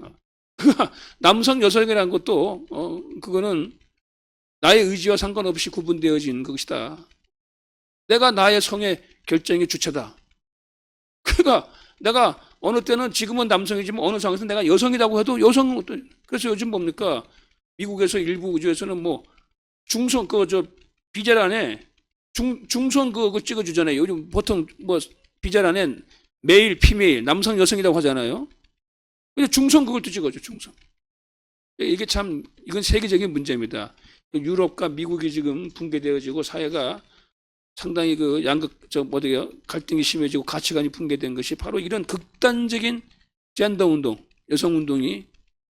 Speaker 1: 남성 여성이라는 것도 그거는 나의 의지와 상관없이 구분되어진 것이다. 내가 나의 성의 결정의 주체다. 그러니까 내가 어느 때는 지금은 남성이지만 어느 상황에서 내가 여성이라고 해도 여성 그래서 요즘 뭡니까? 미국에서 일부 우주에서는 뭐 중성 그저 비자란에 중성 그거 찍어주잖아요. 요즘 보통 뭐 비자란에 메일, 피메일, 남성, 여성이라고 하잖아요. 근데 중성 그걸 또 찍어줘, 중성. 이게 참 이건 세계적인 문제입니다. 유럽과 미국이 지금 붕괴되어지고 사회가 상당히 그 양극 어디요 갈등이 심해지고 가치관이 붕괴된 것이 바로 이런 극단적인 젠더 운동, 여성 운동이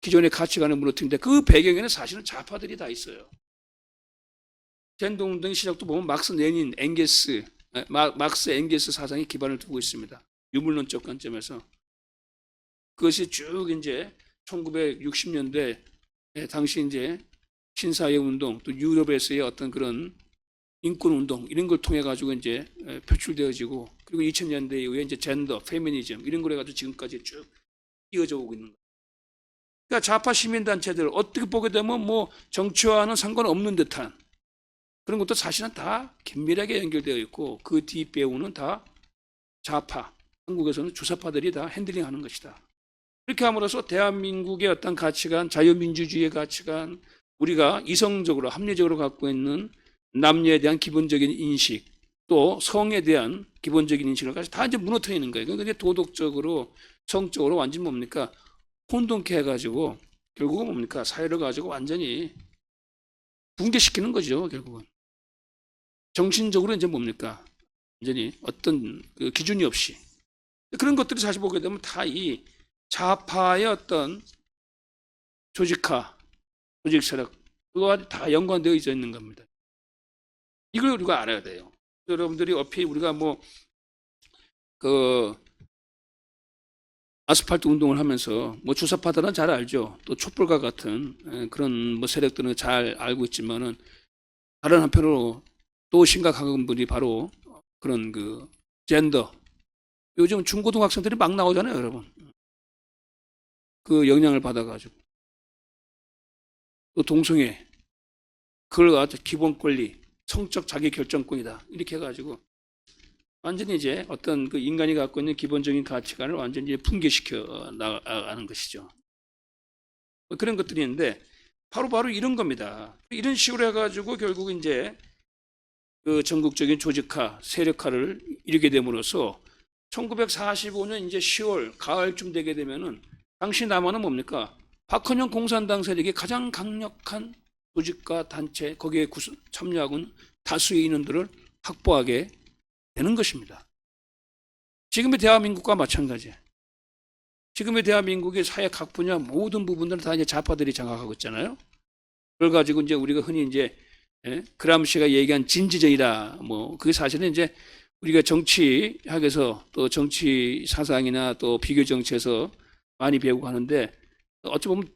Speaker 1: 기존의 가치관을 무너뜨린데 그 배경에는 사실은 좌파들이 다 있어요. 젠더 운동의 시작도 보면 막스 레닌, 엥게스, 막스 엥게스 사상이 기반을 두고 있습니다. 유물론적 관점에서 그것이 쭉 이제 1960년대 당시 이제 신사회 운동 또 유럽에서의 어떤 그런 인권 운동 이런 걸 통해 가지고 이제 표출되어지고 그리고 2000년대 이후에 이제 젠더, 페미니즘 이런 걸 해가지고 지금까지 쭉 이어져 오고 있는 거예요. 그러니까 좌파 시민단체들 어떻게 보게 되면 뭐 정치와는 상관없는 듯한 그런 것도 사실은 다 긴밀하게 연결되어 있고 그 뒷배우는 다 좌파, 한국에서는 주사파들이 다 핸들링하는 것이다. 이렇게 함으로써 대한민국의 어떤 가치관, 자유민주주의의 가치관, 우리가 이성적으로 합리적으로 갖고 있는 남녀에 대한 기본적인 인식, 또 성에 대한 기본적인 인식을 가지고 다 이제 무너뜨리는 거예요. 그러니까 도덕적으로, 성적으로 완전 뭡니까? 혼돈케 해가지고 결국은 뭡니까? 사회를 가지고 완전히 붕괴시키는 거죠, 결국은. 정신적으로 이제 뭡니까? 완전히 어떤 그 기준이 없이. 그런 것들이 사실 보게 되면 다 이 좌파의 어떤 조직화, 조직 세력, 그거와 다 연관되어 있는 겁니다. 이걸 우리가 알아야 돼요. 여러분들이 어피 우리가 뭐 그 아스팔트 운동을 하면서 뭐 주사파들은 잘 알죠. 또 촛불과 같은 그런 뭐 세력들은 잘 알고 있지만은 다른 한편으로 또 심각한 분이 바로 그런 그 젠더. 요즘 중고등학생들이 막 나오잖아요, 여러분. 그 영향을 받아가지고 또 동성애 그걸 아주 기본 권리, 성적 자기 결정권이다. 이렇게 해가지고 완전히 이제 어떤 그 인간이 갖고 있는 기본적인 가치관을 완전히 이제 붕괴시켜 나가는 것이죠. 뭐 그런 것들이 있는데 바로 이런 겁니다. 이런 식으로 해가지고 결국 이제 그 전국적인 조직화, 세력화를 이루게 됨으로써 1945년 이제 10월 가을쯤 되게 되면은 당시 남한은 뭡니까? 박헌영 공산당 세력이 가장 강력한 조직과 단체 거기에 참여하고 있는 다수의 인원들을 확보하게 되는 것입니다. 지금의 대한민국과 마찬가지예요. 지금의 대한민국의 사회 각 분야 모든 부분들은 다 이제 좌파들이 장악하고 있잖아요. 그걸 가지고 이제 우리가 흔히 이제 그람시가 얘기한 진지전이다. 뭐 그게 사실은 이제 우리가 정치학에서 또 정치 사상이나 또 비교 정치에서 많이 배우고 하는데 어찌 보면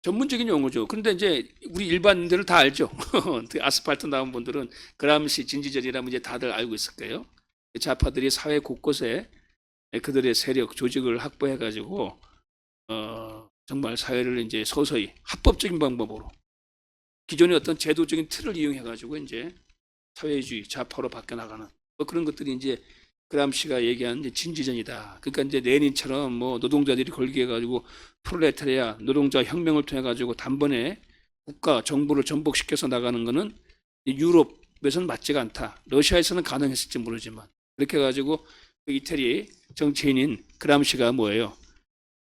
Speaker 1: 전문적인 용어죠. 그런데 이제 우리 일반인들은 다 알죠. 아스팔트 나온 분들은 그람시 진지전이라면 이제 다들 알고 있을 거예요. 좌파들이 사회 곳곳에 그들의 세력, 조직을 확보해가지고 정말 사회를 이제 서서히 합법적인 방법으로 기존의 어떤 제도적인 틀을 이용해가지고 이제 사회주의 좌파로 바뀌어나가는 뭐 그런 것들이 이제 그람시가 얘기한 이제 진지전이다. 그러니까 이제 레닌처럼 뭐 노동자들이 걸게 해가지고 프롤레타리아 노동자 혁명을 통해 가지고 단번에 국가 정부를 전복시켜서 나가는 거는 유럽에서는 맞지가 않다. 러시아에서는 가능했을지 모르지만 그렇게 해가지고 그 이태리 정치인인 그람시가 뭐예요?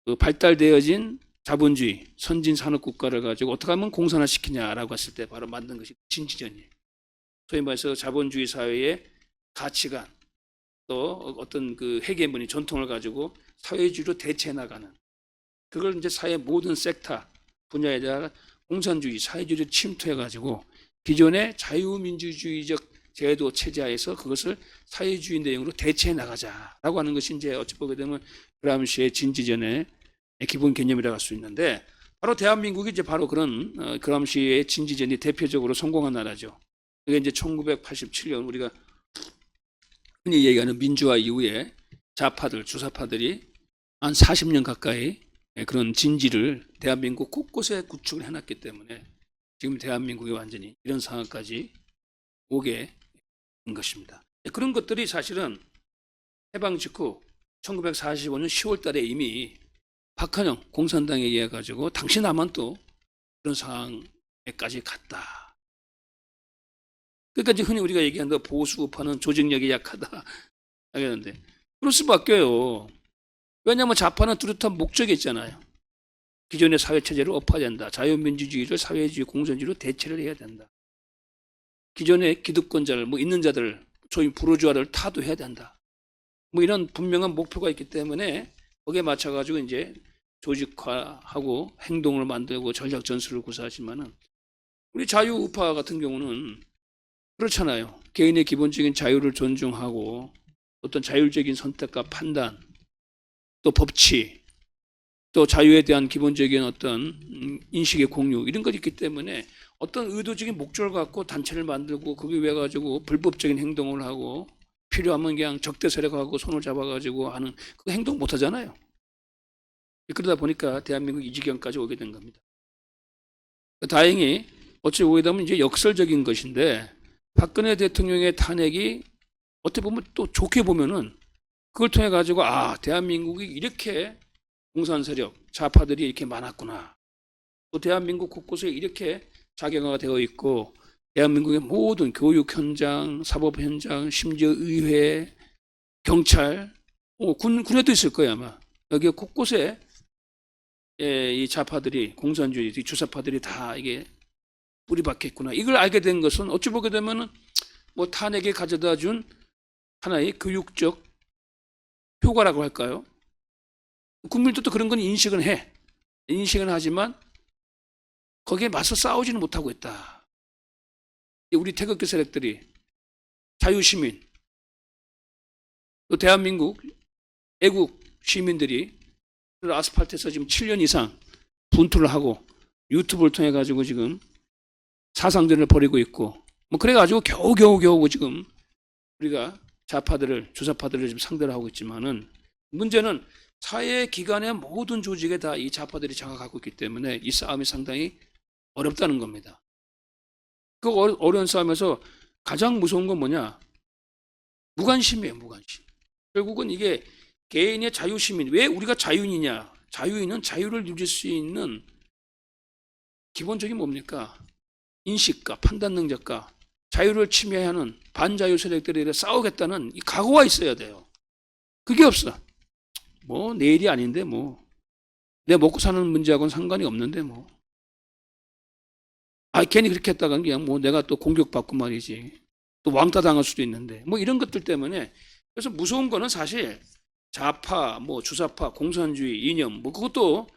Speaker 1: 그 발달되어진 자본주의 선진 산업 국가를 가지고 어떻게 하면 공산화시키냐라고 했을 때 바로 만든 것이 진지전이에요. 소위 말해서 자본주의 사회의 가치관 또 어떤 그 헤게모니 전통을 가지고 사회주의로 대체해 나가는 그걸 이제 사회 모든 섹터 분야에다가 공산주의 사회주의를 침투해 가지고 기존의 자유민주주의적 제도 체제하에서 그것을 사회주의 내용으로 대체해 나가자라고 하는 것이 이제 어찌 보게 되면 그람시의 진지전의 기본 개념이라고 할 수 있는데 바로 대한민국이 이제 바로 그런 그람시의 진지전이 대표적으로 성공한 나라죠. 그게 이제 1987년 우리가 흔히 얘기하는 민주화 이후에 좌파들, 주사파들이 한 40년 가까이 그런 진지를 대한민국 곳곳에 구축을 해놨기 때문에 지금 대한민국이 완전히 이런 상황까지 오게 된 것입니다. 그런 것들이 사실은 해방 직후 1945년 10월 달에 이미 박헌영 공산당에 의해 가지고 당시 남한 또 그런 상황에까지 갔다. 그러니까 이제 흔히 우리가 얘기하는 보수 우파는 조직력이 약하다 하겠는데 그럴 수밖에요. 왜냐하면 좌파는 뚜렷한 목적이 있잖아요. 기존의 사회체제를 엎어야 자유민주주의를 사회주의 공산주의로 대체를 해야 된다. 기존의 기득권자를 뭐 있는 자들 소위 부르주아를 타도해야 된다. 뭐 이런 분명한 목표가 있기 때문에 거기에 맞춰가지고 이제 조직화하고 행동을 만들고 전략 전술을 구사하지만은 우리 자유우파 같은 경우는 그렇잖아요. 개인의 기본적인 자유를 존중하고 어떤 자율적인 선택과 판단, 또 법치, 또 자유에 대한 기본적인 어떤 인식의 공유 이런 것이 있기 때문에 어떤 의도적인 목적을 갖고 단체를 만들고 거기 왜 가지고 불법적인 행동을 하고 필요하면 그냥 적대 세력하고 손을 잡아가지고 하는 그 행동 못 하잖아요. 그러다 보니까 대한민국 이 지경까지 오게 된 겁니다. 다행히 어찌 보게 되면 이제 역설적인 것인데 박근혜 대통령의 탄핵이 어떻게 보면 또 좋게 보면은 그걸 통해 가지고 대한민국이 이렇게 공산 세력, 좌파들이 이렇게 많았구나. 또 대한민국 곳곳에 이렇게 작용화가 되어 있고 대한민국의 모든 교육 현장, 사법 현장, 심지어 의회, 경찰, 군에도 있을 거예요 아마. 여기 곳곳에 이 좌파들이 공산주의, 주사파들이 다 이게 뿌리 박혔구나. 이걸 알게 된 것은 어찌 보게 되면은 뭐 탄핵에 가져다 준 하나의 교육적 효과라고 할까요? 국민들도 그런 건 인식은 해. 인식은 하지만 거기에 맞서 싸우지는 못하고 있다. 우리 태극기 세력들이 자유시민, 또 대한민국 애국 시민들이 아스팔트에서 지금 7년 이상 분투를 하고 유튜브를 통해 가지고 지금 사상전을 벌이고 있고 뭐 그래가지고 겨우 지금 우리가 좌파들을 주사파들을 지금 상대를 하고 있지만은 문제는 사회 기관의 모든 조직에 다 이 좌파들이 장악하고 있기 때문에 이 싸움이 상당히 어렵다는 겁니다. 그 어려운 싸움에서 가장 무서운 건 뭐냐? 무관심이에요, 무관심. 결국은 이게 개인의 자유시민, 왜 우리가 자유인이냐? 자유인은 자유를 누릴 수 있는 기본적인 뭡니까? 인식과 판단 능력과 자유를 침해하는 반자유 세력들에 싸우겠다는 이 각오가 있어야 돼요. 그게 없어. 뭐 내일이 아닌데 뭐 내 먹고 사는 문제하고는 상관이 없는데 뭐. 아 괜히 그렇게 했다가 그냥 뭐 내가 또 공격받고 말이지. 또 왕따 당할 수도 있는데 뭐 이런 것들 때문에 그래서 무서운 거는 사실 좌파, 뭐 주사파, 공산주의 이념 뭐 그것도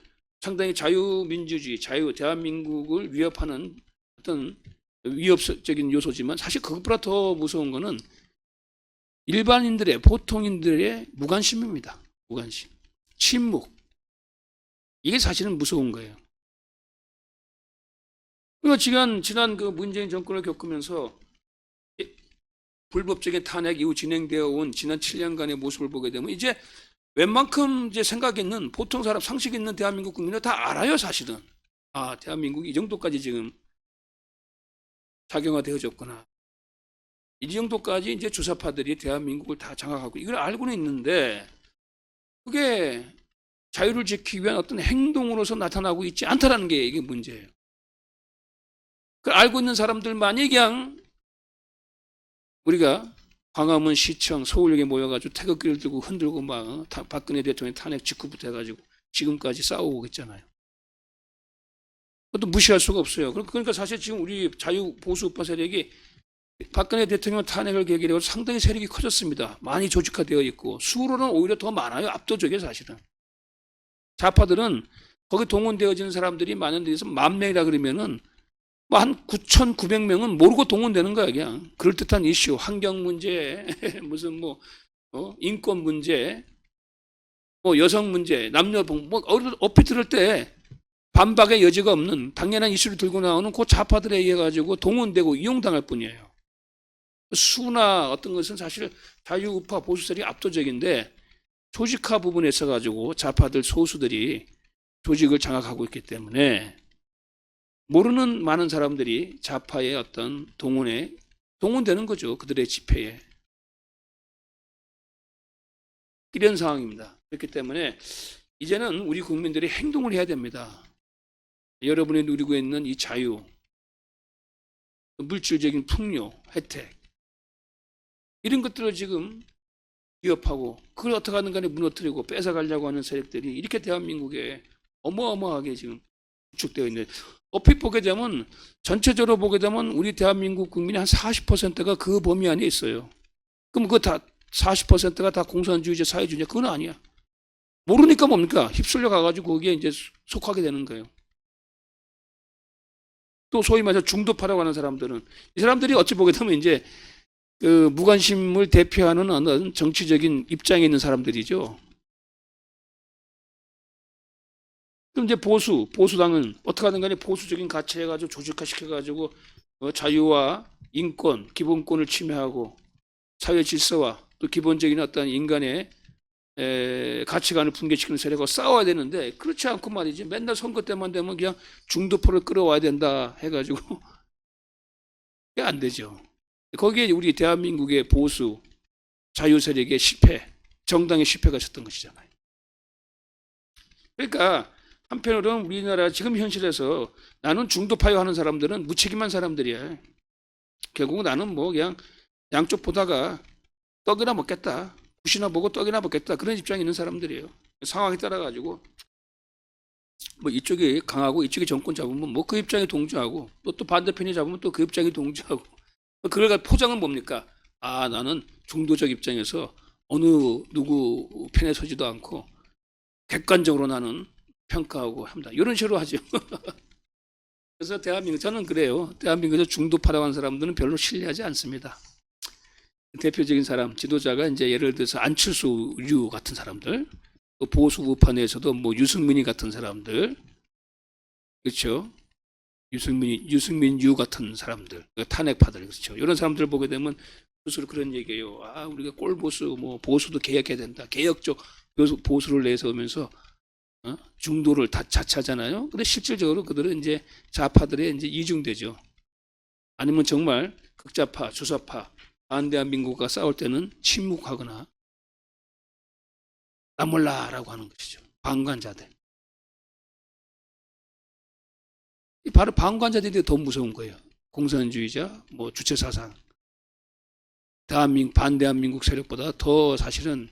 Speaker 1: 상당히 자유민주주의, 자유 대한민국을 위협하는 어떤 위협적인 요소지만 사실 그것보다 더 무서운 거는 일반인들의 보통인들의 무관심입니다. 무관심, 침묵 이게 사실은 무서운 거예요. 그러니까 지난 그 문재인 정권을 겪으면서 불법적인 탄핵 이후 진행되어 온 지난 7년간의 모습을 보게 되면 이제 웬만큼 이제 생각 있는 보통 사람 상식 있는 대한민국 국민은 다 알아요, 사실은. 아, 대한민국이 이 정도까지 지금 작용화되어졌구나. 이 정도까지 이제 주사파들이 대한민국을 다 장악하고 이걸 알고는 있는데 그게 자유를 지키기 위한 어떤 행동으로서 나타나고 있지 않다라는 게 이게 문제예요. 그걸 알고 있는 사람들만이 그냥 우리가 광화문 시청 서울역에 모여가지고 태극기를 들고 흔들고 막 박근혜 대통령 탄핵 직후부터 해가지고 지금까지 싸우고 있잖아요. 그것도 무시할 수가 없어요. 그러니까 사실 지금 우리 자유 보수 우파 세력이 박근혜 대통령 탄핵을 계기로 상당히 세력이 커졌습니다. 많이 조직화되어 있고 수로는 오히려 더 많아요. 압도적이에요, 사실은. 좌파들은 거기 동원되어지는 사람들이 많은 데서 10,000명이라 그러면은 뭐 한 9,900명은 모르고 동원되는 거야, 그냥. 그럴듯한 이슈, 환경 문제, 무슨 뭐, 인권 문제, 뭐 여성 문제, 남녀 뭐, 얼핏 들을 때 반박의 여지가 없는 당연한 이슈를 들고 나오는 그 좌파들에 의해 가지고 동원되고 이용당할 뿐이에요. 수나 어떤 것은 사실 자유우파 보수세력이 압도적인데 조직화 부분에 있어 가지고 좌파들 소수들이 조직을 장악하고 있기 때문에 모르는 많은 사람들이 좌파의 어떤 동원에 동원되는 거죠. 그들의 집회에. 이런 상황입니다. 그렇기 때문에 이제는 우리 국민들이 행동을 해야 됩니다. 여러분이 누리고 있는 이 자유, 물질적인 풍요, 혜택 이런 것들을 지금 위협하고 그걸 어떻게 하든 간에 무너뜨리고 뺏어가려고 하는 세력들이 이렇게 대한민국에 어마어마하게 지금 구축되어 있는데 얼핏 보게 되면 전체적으로 보게 되면 우리 대한민국 국민이 한 40%가 그 범위 안에 있어요. 그럼 그거 다 40%가 다 공산주의자, 사회주의자 그건 아니야. 모르니까 뭡니까? 휩쓸려 가가지고 거기에 이제 속하게 되는 거예요. 또 소위 말해서 중도파라고 하는 사람들은 이 사람들이 어찌 보게 되면 이제 그 무관심을 대표하는 어느 정치적인 입장에 있는 사람들이죠. 그럼 이제 보수당은 어떻게 하든 간에 보수적인 가치 해가지고 조직화시켜가지고 자유와 인권, 기본권을 침해하고 사회 질서와 또 기본적인 어떤 인간의 가치관을 붕괴시키는 세력과 싸워야 되는데 그렇지 않고 말이지 맨날 선거 때만 되면 그냥 중도표를 끌어와야 된다 해가지고 그게 안 되죠. 거기에 우리 대한민국의 보수 자유 세력의 실패, 정당의 실패가 있었던 것이잖아요. 그러니까 한편으로는 우리나라 지금 현실에서 나는 중도파요 하는 사람들은 무책임한 사람들이야. 결국 나는 뭐 그냥 양쪽 보다가 떡이나 먹겠다. 굿이나 보고 떡이나 먹겠다. 그런 입장에 있는 사람들이에요. 상황에 따라 가지고 뭐 이쪽이 강하고 이쪽이 정권 잡으면 뭐 그 입장에 동조하고 또 반대편이 잡으면 또 그 입장에 동조하고 그걸 포장은 뭡니까? 아 나는 중도적 입장에서 어느 누구 편에 서지도 않고 객관적으로 나는 평가하고 합니다. 이런 식으로 하죠. 그래서 저는 그래요. 대한민국에서 중도파라고 하는 사람들은 별로 신뢰하지 않습니다. 대표적인 사람, 지도자가 이제 예를 들어서 안철수류 같은 사람들, 또 보수 우파 내에서도 뭐 유승민이 같은 사람들, 그렇죠? 유승민유 같은 사람들, 탄핵파들, 그렇죠? 이런 사람들 보게 되면 스스로 그런 얘기예요. 아, 우리가 꼴보수, 뭐 보수도 개혁해야 된다. 개혁적 보수를 내세우면서 중도를 다 자처하잖아요. 근데 실질적으로 그들은 이제 좌파들의 이제 이중대죠. 아니면 정말 극좌파, 주사파, 반대한 민국과 싸울 때는 침묵하거나 나 몰라라고 하는 것이죠. 방관자들. 바로 방관자들이 더 무서운 거예요. 공산주의자, 뭐 주체사상, 반대한 민국 세력보다 더 사실은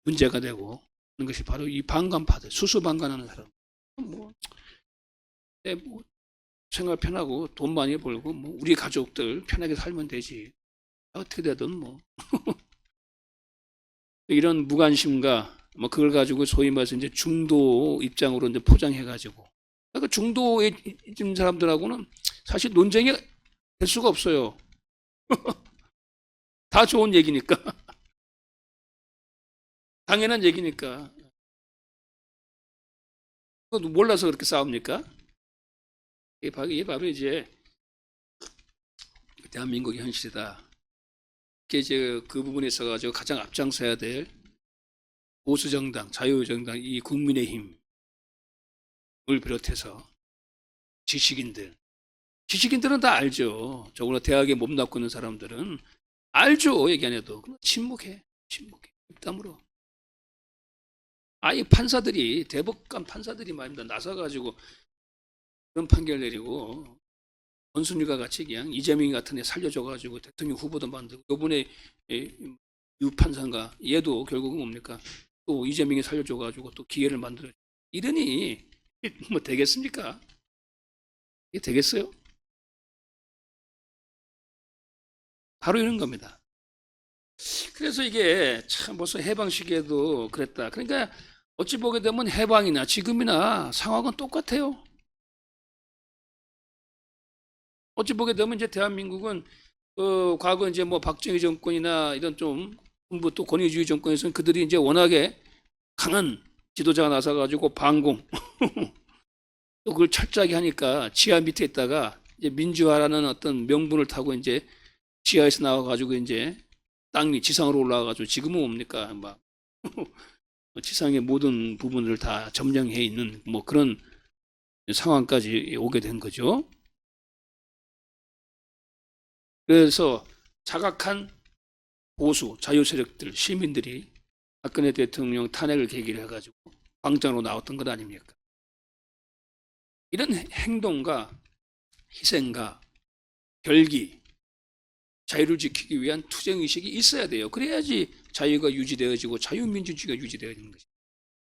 Speaker 1: 문제가 되고 하는 것이 바로 이 방관파들, 수수방관하는 사람. 뭐, 뭐 생활 편하고 돈 많이 벌고 뭐 우리 가족들 편하게 살면 되지. 어떻게 되든 뭐 이런 무관심과 뭐 그걸 가지고 소위 말해서 이제 중도 입장으로 이제 포장해가지고 그러니까 중도에 있는 사람들하고는 사실 논쟁이 될 수가 없어요. 다 좋은 얘기니까. 당연한 얘기니까. 그거 몰라서 그렇게 싸웁니까? 이게 바로 이제 대한민국의 현실이다. 이게 이제 그 부분에 있어가지고 가장 앞장서야 될 보수정당, 자유정당, 이 국민의힘을 비롯해서 지식인들은 다 알죠. 저거나 대학에 몸담고 있는 사람들은 알죠. 얘기 안 해도 침묵해. 입담으로. 아예 판사들이 대법관 판사들이 말입니다. 나서가지고 그런 판결 내리고 원순위가 같이 그냥 이재명 같은 애 살려줘가지고 대통령 후보도 만들고 요번에 유 판사인가 얘도 결국은 뭡니까 또 이재명이 살려줘가지고 또 기회를 만들어 이러니 뭐 되겠습니까? 이게 되겠어요? 바로 이런 겁니다. 그래서 이게 참 벌써 해방 시기에도 그랬다. 그러니까 어찌 보게 되면 해방이나 지금이나 상황은 똑같아요. 어찌 보게 되면 이제 대한민국은 과거 이제 뭐 박정희 정권이나 이런 좀 군부 또 권위주의 정권에서는 그들이 이제 워낙에 강한 지도자가 나서가지고 반공 또 그걸 철저하게 하니까 지하 밑에 있다가 이제 민주화라는 어떤 명분을 타고 이제 지하에서 나와가지고 이제 땅 위 지상으로 올라와가지고 지금은 뭡니까 막 지상의 모든 부분을 다 점령해 있는 뭐 그런 상황까지 오게 된 거죠. 그래서 자각한 보수 자유 세력들 시민들이 박근혜 대통령 탄핵을 계기로 해가지고 광장으로 나왔던 것 아닙니까? 이런 행동과 희생과 결기, 자유를 지키기 위한 투쟁의식이 있어야 돼요. 그래야지 자유가 유지되어지고 자유민주주의가 유지되어지는 것이죠.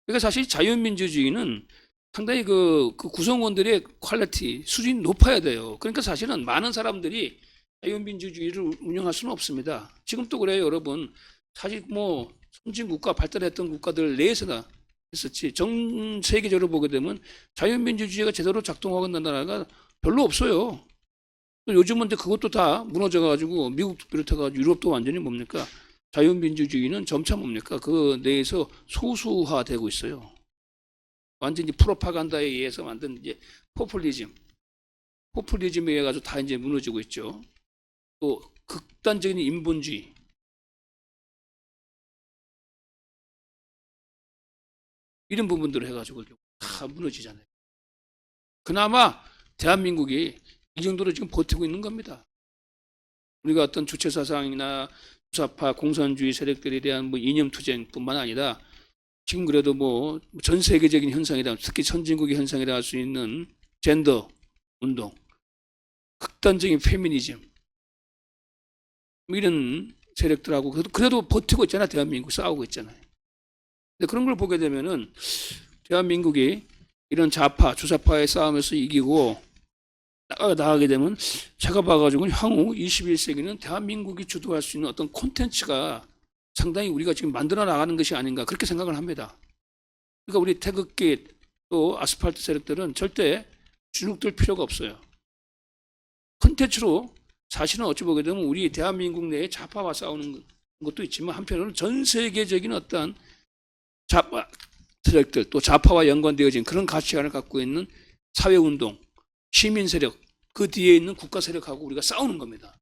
Speaker 1: 그러니까 사실 자유민주주의는 상당히 그 구성원들의 퀄리티, 수준이 높아야 돼요. 그러니까 사실은 많은 사람들이 자유민주주의를 운영할 수는 없습니다. 지금 또 그래요, 여러분. 사실 뭐 선진국가 발달했던 국가들 내에서나 했었지. 전 세계적으로 보게 되면 자유민주주의가 제대로 작동하고 있는 나라가 별로 없어요. 요즘은 그것도 다 무너져가지고 미국도 비롯해가지고 유럽도 완전히 뭡니까? 자유민주주의는 점차 뭡니까? 그 내에서 소수화되고 있어요. 완전히 프로파간다에 의해서 만든 이제 포퓰리즘에 의해 가지고 다 이제 무너지고 있죠. 또 극단적인 인본주의. 이런 부분들을 해가지고 다 무너지잖아요. 그나마 대한민국이 이 정도로 지금 버티고 있는 겁니다. 우리가 어떤 주체사상이나 주사파 공산주의 세력들에 대한 뭐 이념투쟁뿐만 아니라 지금 그래도 뭐 전 세계적인 현상이다, 특히 선진국의 현상이라 할 수 있는 젠더 운동, 극단적인 페미니즘 이런 세력들하고 그래도 버티고 있잖아요. 대한민국 싸우고 있잖아요. 근데 그런 걸 보게 되면은 대한민국이 이런 좌파, 주사파의 싸움에서 이기고 나가게 되면 제가 봐가지고 향후 21세기는 대한민국이 주도할 수 있는 어떤 콘텐츠가 상당히 우리가 지금 만들어 나가는 것이 아닌가 그렇게 생각을 합니다. 그러니까 우리 태극기 또 아스팔트 세력들은 절대 주눅들 필요가 없어요. 콘텐츠로 사실은 어찌 보게 되면 우리 대한민국 내에 좌파와 싸우는 것도 있지만 한편으로는 전 세계적인 어떤 좌파 세력들 또 좌파와 연관되어진 그런 가치관을 갖고 있는 사회운동, 시민 세력, 그 뒤에 있는 국가 세력하고 우리가 싸우는 겁니다.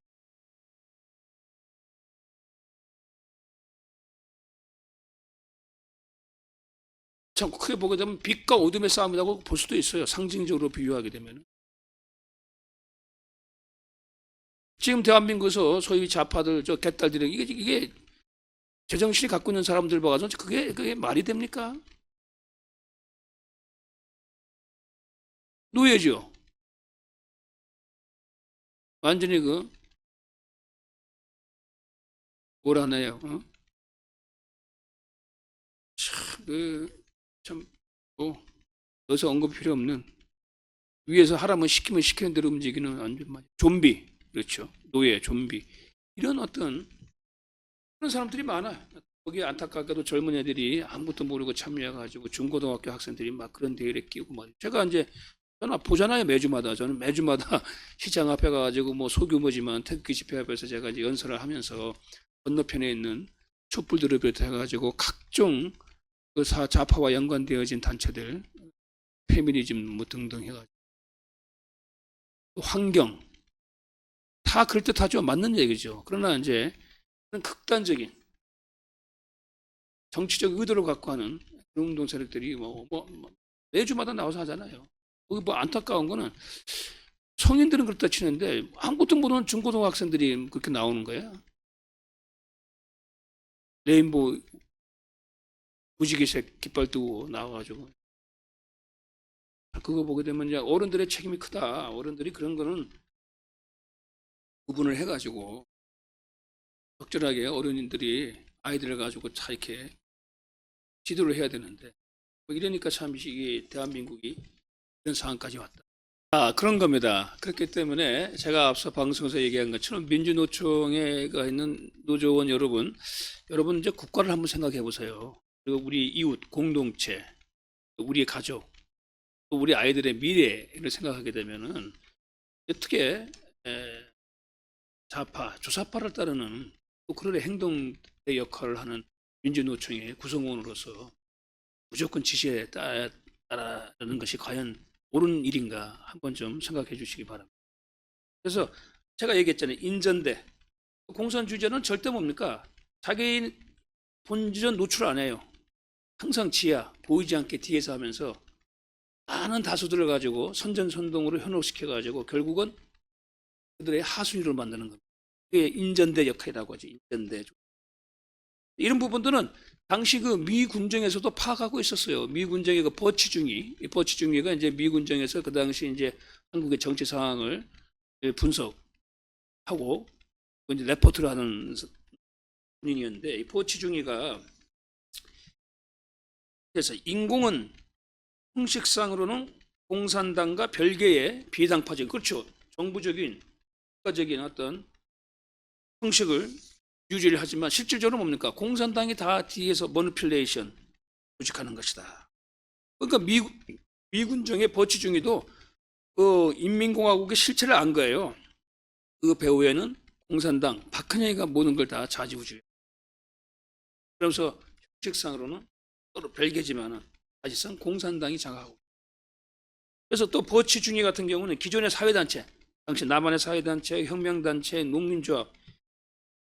Speaker 1: 참 크게 보게 되면 빛과 어둠의 싸움이라고 볼 수도 있어요. 상징적으로 비유하게 되면. 지금 대한민국에서 소위 좌파들, 저 개딸들이 이게 제정신이 갖고 있는 사람들 봐가지고 그게 말이 됩니까? 노예죠. 완전히 뭐라네요. 어? 참, 뭐, 여기서 언급 필요 없는, 위에서 하라면 시키면 시키는 대로 움직이는 완전 말 좀비, 그렇죠. 노예, 좀비. 이런 어떤, 그런 사람들이 많아요. 거기에 안타깝게도 젊은 애들이 아무것도 모르고 참여해가지고 중고등학교 학생들이 막 그런 대회에 끼고 말이죠. 제가 이제, 저는 보잖아요, 매주마다. 저는 매주마다 시장 앞에 가가지고 뭐 소규모지만 태극기 집회 앞에서 제가 이제 연설을 하면서 건너편에 있는 촛불들을 비롯해가지고 각종 그 좌파와 연관되어진 단체들, 페미니즘 뭐 등등 해가지고 환경 다 그럴듯하죠. 맞는 얘기죠. 그러나 이제 그런 극단적인 정치적 의도를 갖고 하는 그런 운동 세력들이 매주마다 나와서 하잖아요. 거기 뭐 안타까운 거는 성인들은 그렇다 치는데 아무것도 모르는 중고등학생들이 그렇게 나오는 거야. 레인보우 무지개색 깃발 두고 나와가지고 그거 보게 되면 이제 어른들의 책임이 크다. 어른들이 그런 거는 구분을 해가지고 적절하게 어른들이 아이들을 가지고 잘 이렇게 지도를 해야 되는데 뭐 이러니까 참 이게 대한민국이 이런 상황까지 왔다. 그런 겁니다. 그렇기 때문에 제가 앞서 방송에서 얘기한 것처럼 민주노총에 있는 노조원 여러분 이제 국가를 한번 생각해 보세요. 그리고 우리 이웃, 공동체, 우리의 가족, 또 우리 아이들의 미래를 생각하게 되면은 어떻게 좌파, 조사파를 따르는 또 그런 행동의 역할을 하는 민주노총의 구성원으로서 무조건 지시에 따르는 것이 과연 옳은 일인가 한번 좀 생각해 주시기 바랍니다. 그래서 제가 얘기했잖아요. 인전대. 공산주의자는 절대 뭡니까? 자기 본질은 노출 안 해요. 항상 지하, 보이지 않게 뒤에서 하면서 많은 다수들을 가지고 선전선동으로 현혹시켜가지고 결국은 그들의 하순위를 만드는 겁니다. 그게 인전대 역할이라고 하죠. 인전대. 이런 부분들은 당시 그 미 군정에서도 파악하고 있었어요. 미 군정의 그 버치중위가 이제 미 군정에서 그 당시 이제 한국의 정치 상황을 분석하고 이제 레포트를 하는 분이었는데 이 버치중위가 그래서 인공은 형식상으로는 공산당과 별개의 비당파적, 그렇죠. 정부적인 국가적인 어떤 형식을 유지를 하지만 실질적으로 뭡니까? 공산당이 다 뒤에서 머니플레이션 조직하는 것이다. 그러니까 미군정의 버치중위도 그 인민공화국의 실체를 안 거예요. 그 배후에는 공산당, 박헌영이가 모든 걸 다 좌지우지해요. 그러면서 형식상으로는 서로 별개지만은 사실상 공산당이 장악하고. 그래서 또 버치중위 같은 경우는 기존의 사회단체, 당시 남한의 사회단체, 혁명단체, 농민조합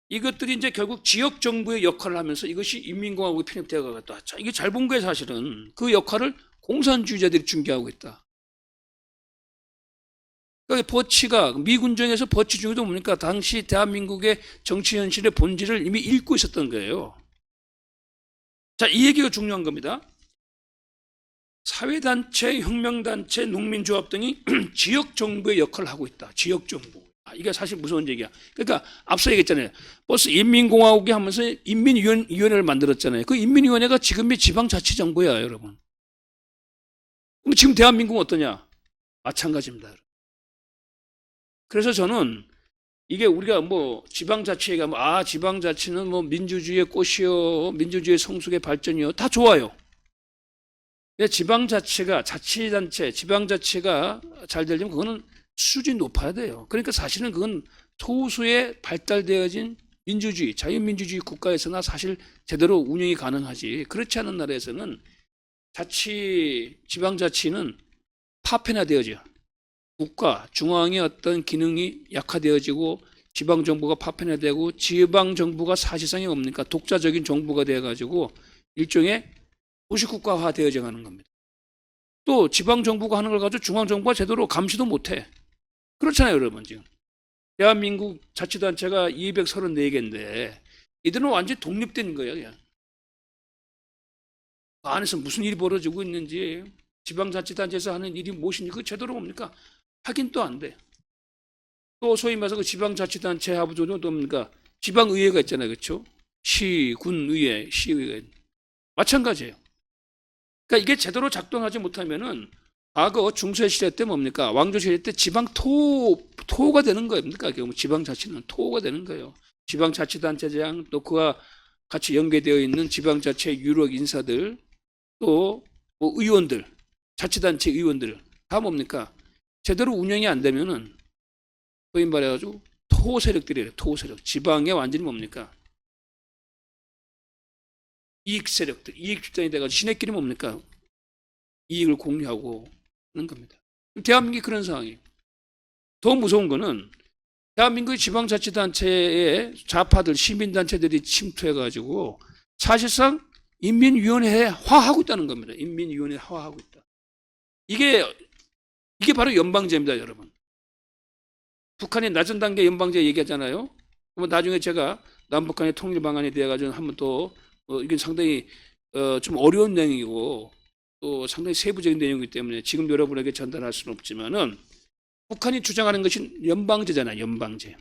Speaker 1: 이것들이 이제 결국 지역 정부의 역할을 하면서 이것이 인민공화국에 편입되어 가겠다. 자, 이게 잘 본 거예요, 사실은. 그 역할을 공산주의자들이 중개하고 있다. 그러니까 버치가 미군정에서 버치중위도 뭡니까? 당시 대한민국의 정치 현실의 본질을 이미 읽고 있었던 거예요. 자, 이 얘기가 중요한 겁니다. 사회단체, 혁명단체, 농민조합 등이 지역 정부의 역할을 하고 있다. 지역 정부. 이게 사실 무서운 얘기야. 그러니까 앞서 얘기했잖아요. 벌써 인민공화국이 하면서 인민위원회를 만들었잖아요. 그 인민위원회가 지금의 지방자치정부야, 여러분. 그럼 지금 대한민국은 어떠냐? 마찬가지입니다. 그래서 저는 이게 우리가 뭐 지방자치가 지방자치는 뭐 민주주의의 꽃이요, 민주주의의 성숙의 발전이요, 다 좋아요. 지방자치가 자치단체, 지방자치가 잘 되려면 그거는 수준이 높아야 돼요. 그러니까 사실은 그건 소수의 발달되어진 민주주의, 자유민주주의 국가에서나 사실 제대로 운영이 가능하지. 그렇지 않은 나라에서는 지방자치는 파편화되어져. 국가, 중앙의 어떤 기능이 약화되어지고 지방정부가 파편화되고 지방정부가 사실상이 뭡니까? 독자적인 정부가 되어가지고 일종의 도시국가화 되어져 가는 겁니다. 또 지방정부가 하는 걸 가지고 중앙정부가 제대로 감시도 못해. 그렇잖아요, 여러분. 지금 대한민국 자치단체가 234개인데 이들은 완전히 독립된 거예요. 그냥. 그 안에서 무슨 일이 벌어지고 있는지, 지방자치단체에서 하는 일이 무엇인지 그 제대로 뭡니까? 확인도 안 돼. 또 소위 말해서 그 지방자치단체 하부조는 또 뭡니까? 지방의회가 있잖아요, 그렇죠? 시, 군의회, 시의회 마찬가지예요. 그러니까 이게 제대로 작동하지 못하면은 과거 중세 시대 때 뭡니까? 왕조 시대 때 지방 토가 되는 거예요. 그러니까 지방자치는 토가 되는 거예요. 지방자치단체장 또 그와 같이 연계되어 있는 지방자치 유력 인사들 또 뭐 의원들, 자치단체 의원들 다 뭡니까? 제대로 운영이 안 되면은 소위 말해가지고 토 세력들이에요. 토 세력. 지방에 완전히 뭡니까? 이익 세력들, 이익 집단이 돼가지고 시내끼리 뭡니까? 이익을 공유하고 하는 겁니다. 대한민국이 그런 상황이에요. 더 무서운 거는 대한민국의 지방자치단체에 좌파들, 시민단체들이 침투해가지고 사실상 인민위원회화하고 있다는 겁니다. 인민위원회화하고 있다. 이게 바로 연방제입니다, 여러분. 북한이 낮은 단계 연방제 얘기하잖아요. 그러면 나중에 제가 남북한의 통일 방안에 대해 가지고 한번 또 이게 상당히 좀 어려운 내용이고 또 상당히 세부적인 내용이기 때문에 지금 여러분에게 전달할 수는 없지만은 북한이 주장하는 것이 연방제잖아요. 연방제.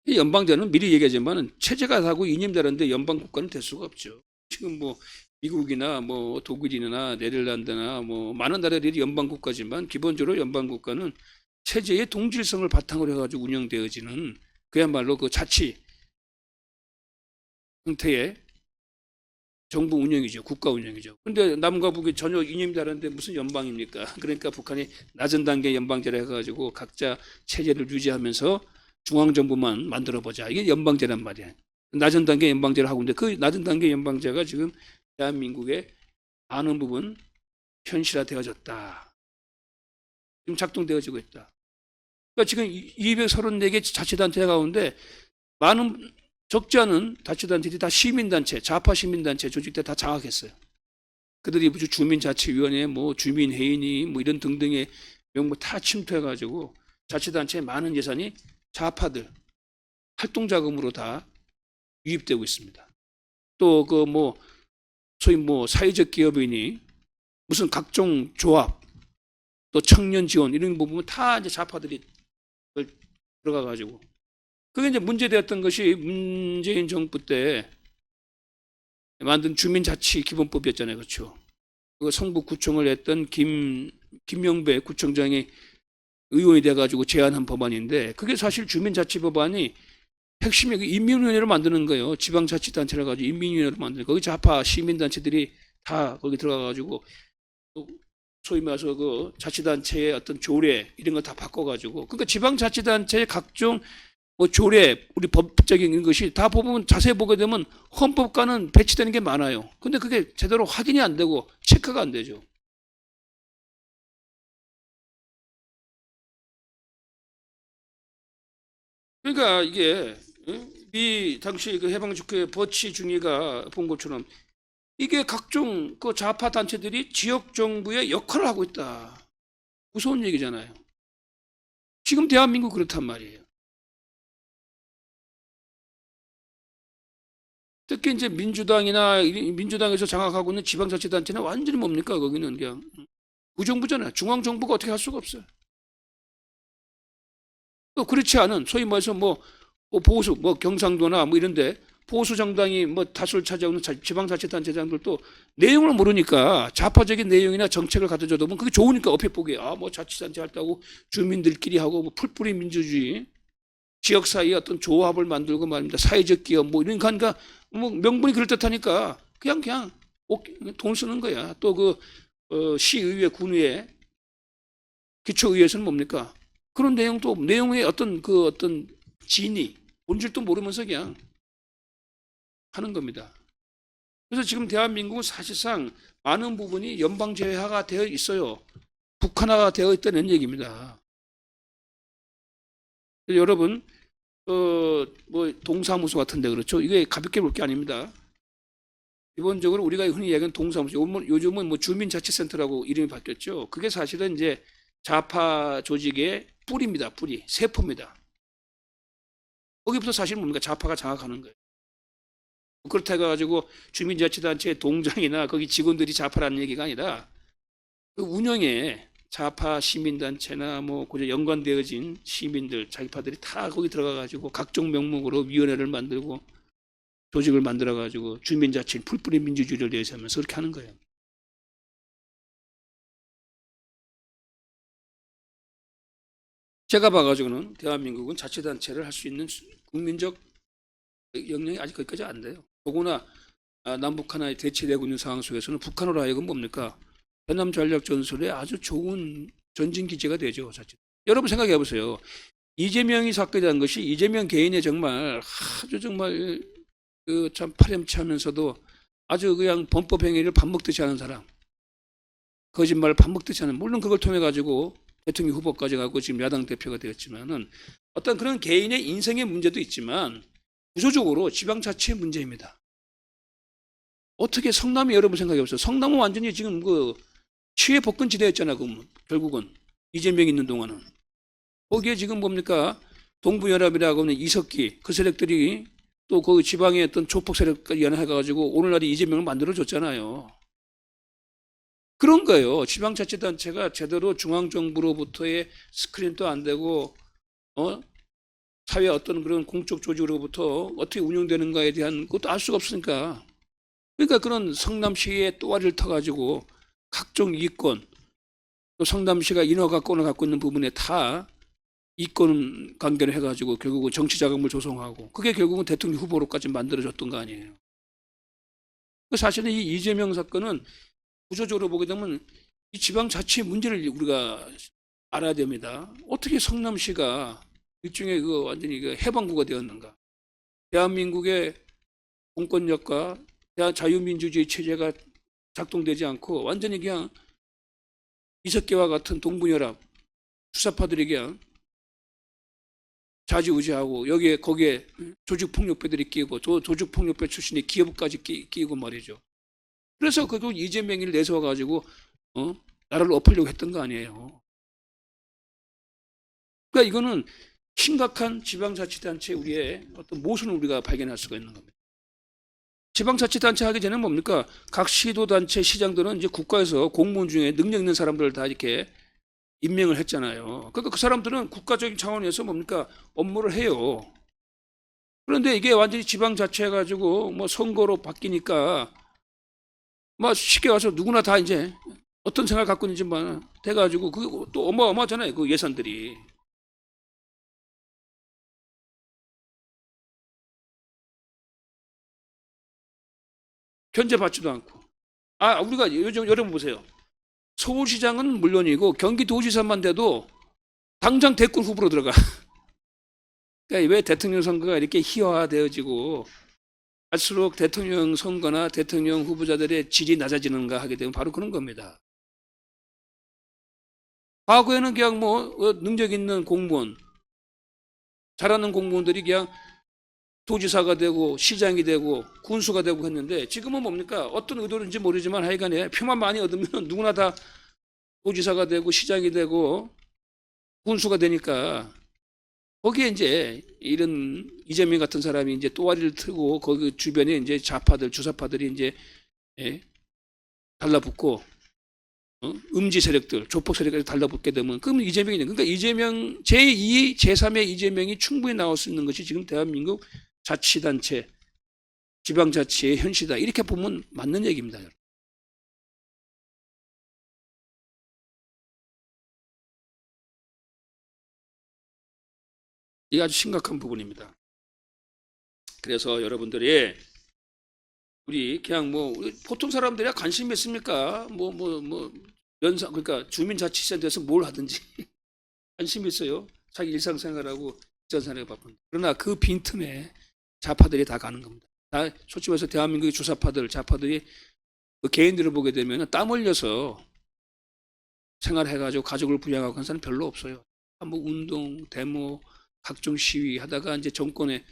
Speaker 1: 이 연방제는 미리 얘기하지만은 체제가 다고 이념다른데 연방 국가는 될 수가 없죠. 지금 뭐 미국이나 뭐 독일이나 네덜란드나 뭐 많은 나라들이 연방 국가지만 기본적으로 연방 국가는 체제의 동질성을 바탕으로 해가지고 운영되어지는 그야말로 그 자치 형태의 정부 운영이죠. 국가 운영이죠. 근데 남과 북이 전혀 이념이 다른데 무슨 연방입니까? 그러니까 북한이 낮은 단계 연방제를 해가지고 각자 체제를 유지하면서 중앙정부만 만들어보자. 이게 연방제란 말이야. 낮은 단계 연방제를 하고 있는데 그 낮은 단계 연방제가 지금 대한민국의 많은 부분 현실화되어졌다. 지금 작동되어지고 있다. 그러니까 지금 234개 자치단체 가운데 많은 적지 않은 자치단체들이 다 시민단체, 좌파 시민단체 조직들 다 장악했어요. 그들이 무슨 주민자치위원회, 뭐 주민회의니 뭐 이런 등등의 명목 다 침투해가지고 자치단체에 많은 예산이 좌파들 활동자금으로 다 유입되고 있습니다. 또 그 뭐 소위 뭐 사회적 기업이니 무슨 각종 조합 또 청년 지원 이런 부분은 다 이제 좌파들이 들어가가지고 그게 이제 문제되었던 것이 문재인 정부 때 만든 주민자치기본법이었잖아요, 그렇죠? 그 성북구청을 했던 김명배 구청장이 의원이 돼가지고 제안한 법안인데 그게 사실 주민자치법안이 핵심이 인민위원회를 만드는 거예요. 지방자치단체를 가지고 인민위원회를 만드는 거예요. 거기 좌파 시민단체들이 다 거기 들어가가지고 소위 말해서 그 자치단체의 어떤 조례 이런 거 다 바꿔가지고 그러니까 지방자치단체의 각종 뭐 조례 우리 법적인 것이 다 보면 자세히 보게 되면 헌법과는 배치되는 게 많아요. 근데 그게 제대로 확인이 안 되고 체크가 안 되죠. 그러니까 이게 미 당시 그 해방직후에 버치 중위가 본 것처럼 이게 각종 그 좌파 단체들이 지역 정부의 역할을 하고 있다. 무서운 얘기잖아요. 지금 대한민국 그렇단 말이에요. 특히 이제 민주당에서 장악하고 있는 지방자치단체는 완전히 뭡니까? 거기는 그냥 무정부잖아요. 중앙정부가 어떻게 할 수가 없어요. 또 그렇지 않은 소위 말해서 뭐 보수 뭐 경상도나 뭐 이런데 보수 정당이 뭐 다수를 차지하는 지방자치단체장들도 내용을 모르니까 좌파적인 내용이나 정책을 갖다 줘도 그게 좋으니까 옆에 보기에 뭐 자치단체 할다고 주민들끼리 하고 뭐 풀뿌리 민주주의 지역 사이에 어떤 조합을 만들고 말입니다. 사회적 기업 뭐 이런 거니까 뭐 명분이 그럴듯하니까 그냥 돈 쓰는 거야. 또 그 시의회, 군의회, 기초의회에서는 뭡니까? 그런 내용의 어떤 진위, 본질도 모르면서 그냥 하는 겁니다. 그래서 지금 대한민국은 사실상 많은 부분이 연방제화가 되어 있어요. 북한화가 되어 있다는 얘기입니다. 여러분, 뭐 동사무소 같은데 그렇죠? 이게 가볍게 볼 게 아닙니다. 기본적으로 우리가 흔히 얘기하는 동사무소, 요즘은 뭐 주민자치센터라고 이름이 바뀌었죠. 그게 사실은 이제 좌파 조직의 뿌리입니다. 뿌리, 세포입니다. 거기부터 사실 뭡니까? 좌파가 장악하는 거예요. 그렇다 해가지고 주민자치단체 동장이나 거기 직원들이 좌파라는 얘기가 아니라 그 운영에 좌파 시민단체나 뭐 그저 연관되어진 시민들, 자기파들이 다 거기 들어가가지고 각종 명목으로 위원회를 만들고 조직을 만들어가지고 주민자치, 풀뿌리 민주주의를 내세우면서 그렇게 하는 거예요. 제가 봐가지고는 대한민국은 자치단체를 할 수 있는 국민적 역량이 아직 거기까지 안 돼요. 더구나 남북 하나의 대치되고 있는 상황 속에서는 북한으로 하여금 뭡니까? 해남 전략 전술에 아주 좋은 전진 기지가 되죠. 자칫. 여러분 생각해 보세요. 이재명이 사건이 된 것이 이재명 개인의 정말 아주 정말 참 파렴치하면서도 아주 그냥 범법 행위를 밥 먹듯이 하는 사람, 거짓말을 밥 먹듯이 하는, 물론 그걸 통해 가지고 대통령 후보까지 가고 지금 야당 대표가 되었지만은 어떤 그런 개인의 인생의 문제도 있지만 구조적으로 지방자치의 문제입니다. 어떻게 성남이 여러분 생각해 보세요. 성남은 완전히 지금 그 치외 복근지대였잖아. 결국은 이재명이 있는 동안은 거기에 지금 뭡니까 동부연합이라고 하는 이석기 그 세력들이 또 그 지방의 어떤 조폭 세력까지 연합해가지고 오늘날의 이재명을 만들어줬잖아요. 그런 거예요. 지방자치단체가 제대로 중앙정부로부터의 스크린도 안 되고 사회 어떤 그런 공적 조직으로부터 어떻게 운영되는가에 대한 것도 알 수가 없으니까. 그러니까 그런 성남시의 또아리를 터가지고 각종 이권, 또 성남시가 인허가권을 갖고 있는 부분에 다 이권 관계를 해가지고 결국은 정치 자금을 조성하고 그게 결국은 대통령 후보로까지 만들어졌던 거 아니에요. 사실은 이 이재명 사건은 구조적으로 보게 되면 이 지방자치의 문제를 우리가 알아야 됩니다. 어떻게 성남시가 일종의 그 완전히 그 해방구가 되었는가? 대한민국의 공권력과 자유민주주의 체제가 작동되지 않고 완전히 그냥 이석기와 같은 동부연합 수사파들이 그냥 좌지우지하고 여기에 거기에 조직폭력배들이 끼고 조직폭력배 출신의 기업까지 끼고 말이죠. 그래서 그 이재명이를 내세워가지고 나라를 엎으려고 했던 거 아니에요. 그러니까 이거는 심각한 지방자치단체 우리의 어떤 모순을 우리가 발견할 수가 있는 겁니다. 지방자치단체 하기 전에 뭡니까? 각 시도단체 시장들은 이제 국가에서 공무원 중에 능력 있는 사람들을 다 이렇게 임명을 했잖아요. 그러니까 그 사람들은 국가적인 차원에서 뭡니까? 업무를 해요. 그런데 이게 완전히 지방자치 해가지고 뭐 선거로 바뀌니까 뭐 쉽게 와서 누구나 다 이제 어떤 생각을 갖고 있는지만 돼가지고 그게 또 어마어마하잖아요. 그 예산들이. 견제받지도 않고. 우리가 요즘 여러분 보세요. 서울시장은 물론이고 경기도지사만 돼도 당장 대권 후보로 들어가. 그러니까 왜 대통령 선거가 이렇게 희화화되어지고 갈수록 대통령 선거나 대통령 후보자들의 질이 낮아지는가 하게 되면 바로 그런 겁니다. 과거에는 그냥 뭐 능력 있는 공무원, 잘하는 공무원들이 그냥 도지사가 되고 시장이 되고 군수가 되고 했는데 지금은 뭡니까? 어떤 의도인지 모르지만 하여간에 표만 많이 얻으면 누구나 다 도지사가 되고 시장이 되고 군수가 되니까 거기에 이제 이런 이재명 같은 사람이 이제 또아리를 트고 거기 주변에 이제 좌파들, 주사파들이 이제 달라붙고 음지 세력들, 조폭 세력까지 달라붙게 되면 그럼 이재명이 그러니까 이재명 제2, 제3의 이재명이 충분히 나올 수 있는 것이 지금 대한민국 자치단체, 지방자치의 현실이다. 이렇게 보면 맞는 얘기입니다. 이게 아주 심각한 부분입니다. 그래서 여러분들이 우리 그냥 뭐 보통 사람들이 관심이 있습니까? 연상 그러니까 주민자치센터에서 뭘 하든지 관심이 있어요. 자기 일상생활하고 일상생활에 바쁜데. 그러나 그 빈틈에 좌파들이 다 가는 겁니다. 다 솔직히 말해서 대한민국의 주사파들, 좌파들이 그 개인들을 보게 되면 땀 흘려서 생활해가지고 가족을 부양하고 한 사람 별로 없어요. 뭐 운동, 데모, 각종 시위 하다가 이제 정권에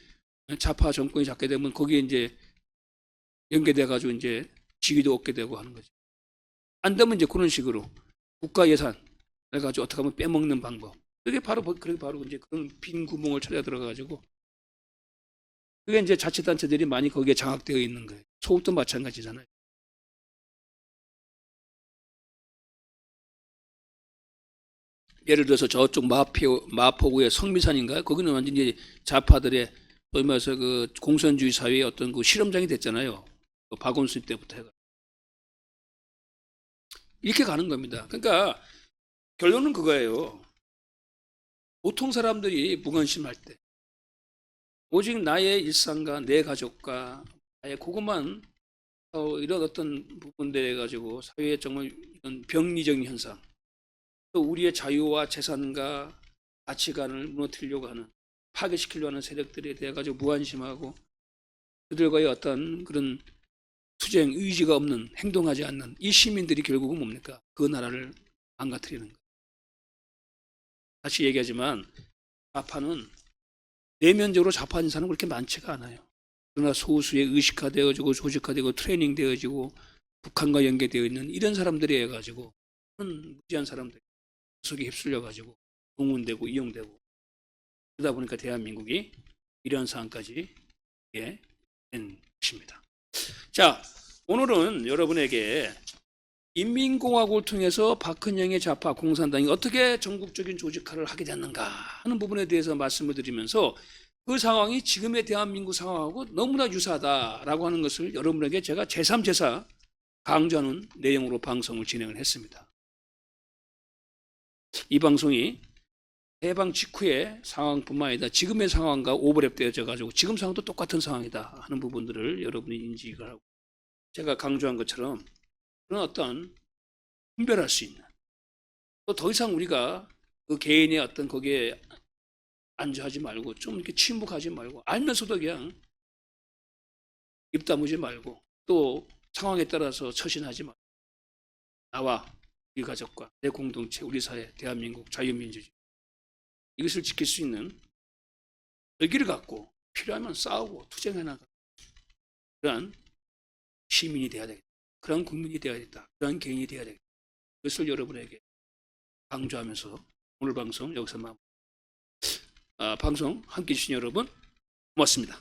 Speaker 1: 좌파 정권이 잡게 되면 거기에 이제 연계돼 가지고 이제 지위도 얻게 되고 하는 거죠. 안 되면 이제 그런 식으로 국가 예산 해가지고 어떻게 하면 빼먹는 방법. 그게 바로 이제 그런 빈 구멍을 찾아 들어가 가지고 그게 이제 자치단체들이 많이 거기에 장악되어 있는 거예요. 소극도 마찬가지잖아요. 예를 들어서 저쪽 마포구의 성미산인가요? 거기는 완전히 좌파들의 소위 말해서 그 공산주의 사회의 어떤 그 실험장이 됐잖아요. 그 박원순 때부터 해가 이렇게 가는 겁니다. 그러니까 결론은 그거예요. 보통 사람들이 무관심할 때 오직 나의 일상과 내 가족과 나의 그것만 이런 어떤 부분들에 가지고 사회의 정말 이런 병리적인 현상, 또 우리의 자유와 재산과 가치관을 무너뜨리려고 하는 파괴시키려고 하는 세력들에 대해 가지고 무관심하고 그들과의 어떤 그런 투쟁 의지가 없는 행동하지 않는 이 시민들이 결국은 뭡니까? 그 나라를 망가뜨리는 거예요. 다시 얘기하지만 좌파는 내면적으로 좌파 인사는 그렇게 많지가 않아요. 그러나 소수의 의식화되어지고 조직화되고 트레이닝되어지고 북한과 연계되어 있는 이런 사람들이 해가지고 무지한 사람들 속에 휩쓸려가지고 동원되고 이용되고 그러다 보니까 대한민국이 이런 상황까지 된 것입니다. 자, 오늘은 여러분에게 인민공화국을 통해서 박헌영의 좌파 공산당이 어떻게 전국적인 조직화를 하게 됐는가 하는 부분에 대해서 말씀을 드리면서 그 상황이 지금의 대한민국 상황하고 너무나 유사하다라고 하는 것을 여러분에게 제가 제3, 제4 강조하는 내용으로 방송을 진행을 했습니다. 이 방송이 해방 직후의 상황뿐만 아니라 지금의 상황과 오버랩되어져 가지고 지금 상황도 똑같은 상황이다 하는 부분들을 여러분이 인지를 하고 제가 강조한 것처럼 그런 어떤 분별할 수 있는 또 더 이상 우리가 그 개인의 어떤 거기에 안주하지 말고 좀 이렇게 침묵하지 말고 알면서도 그냥 입 다무지 말고 또 상황에 따라서 처신하지 말고 나와 우리 가족과 내 공동체 우리 사회 대한민국 자유민주주의 이것을 지킬 수 있는 열기를 갖고 필요하면 싸우고 투쟁해 나가 그러한 시민이 되어야 되겠다. 그런 국민이 되어야겠다. 그런 개인이 되어야겠다. 그것을 여러분에게 강조하면서 오늘 방송 여기서 마무리. 방송 함께해 주신 여러분 고맙습니다.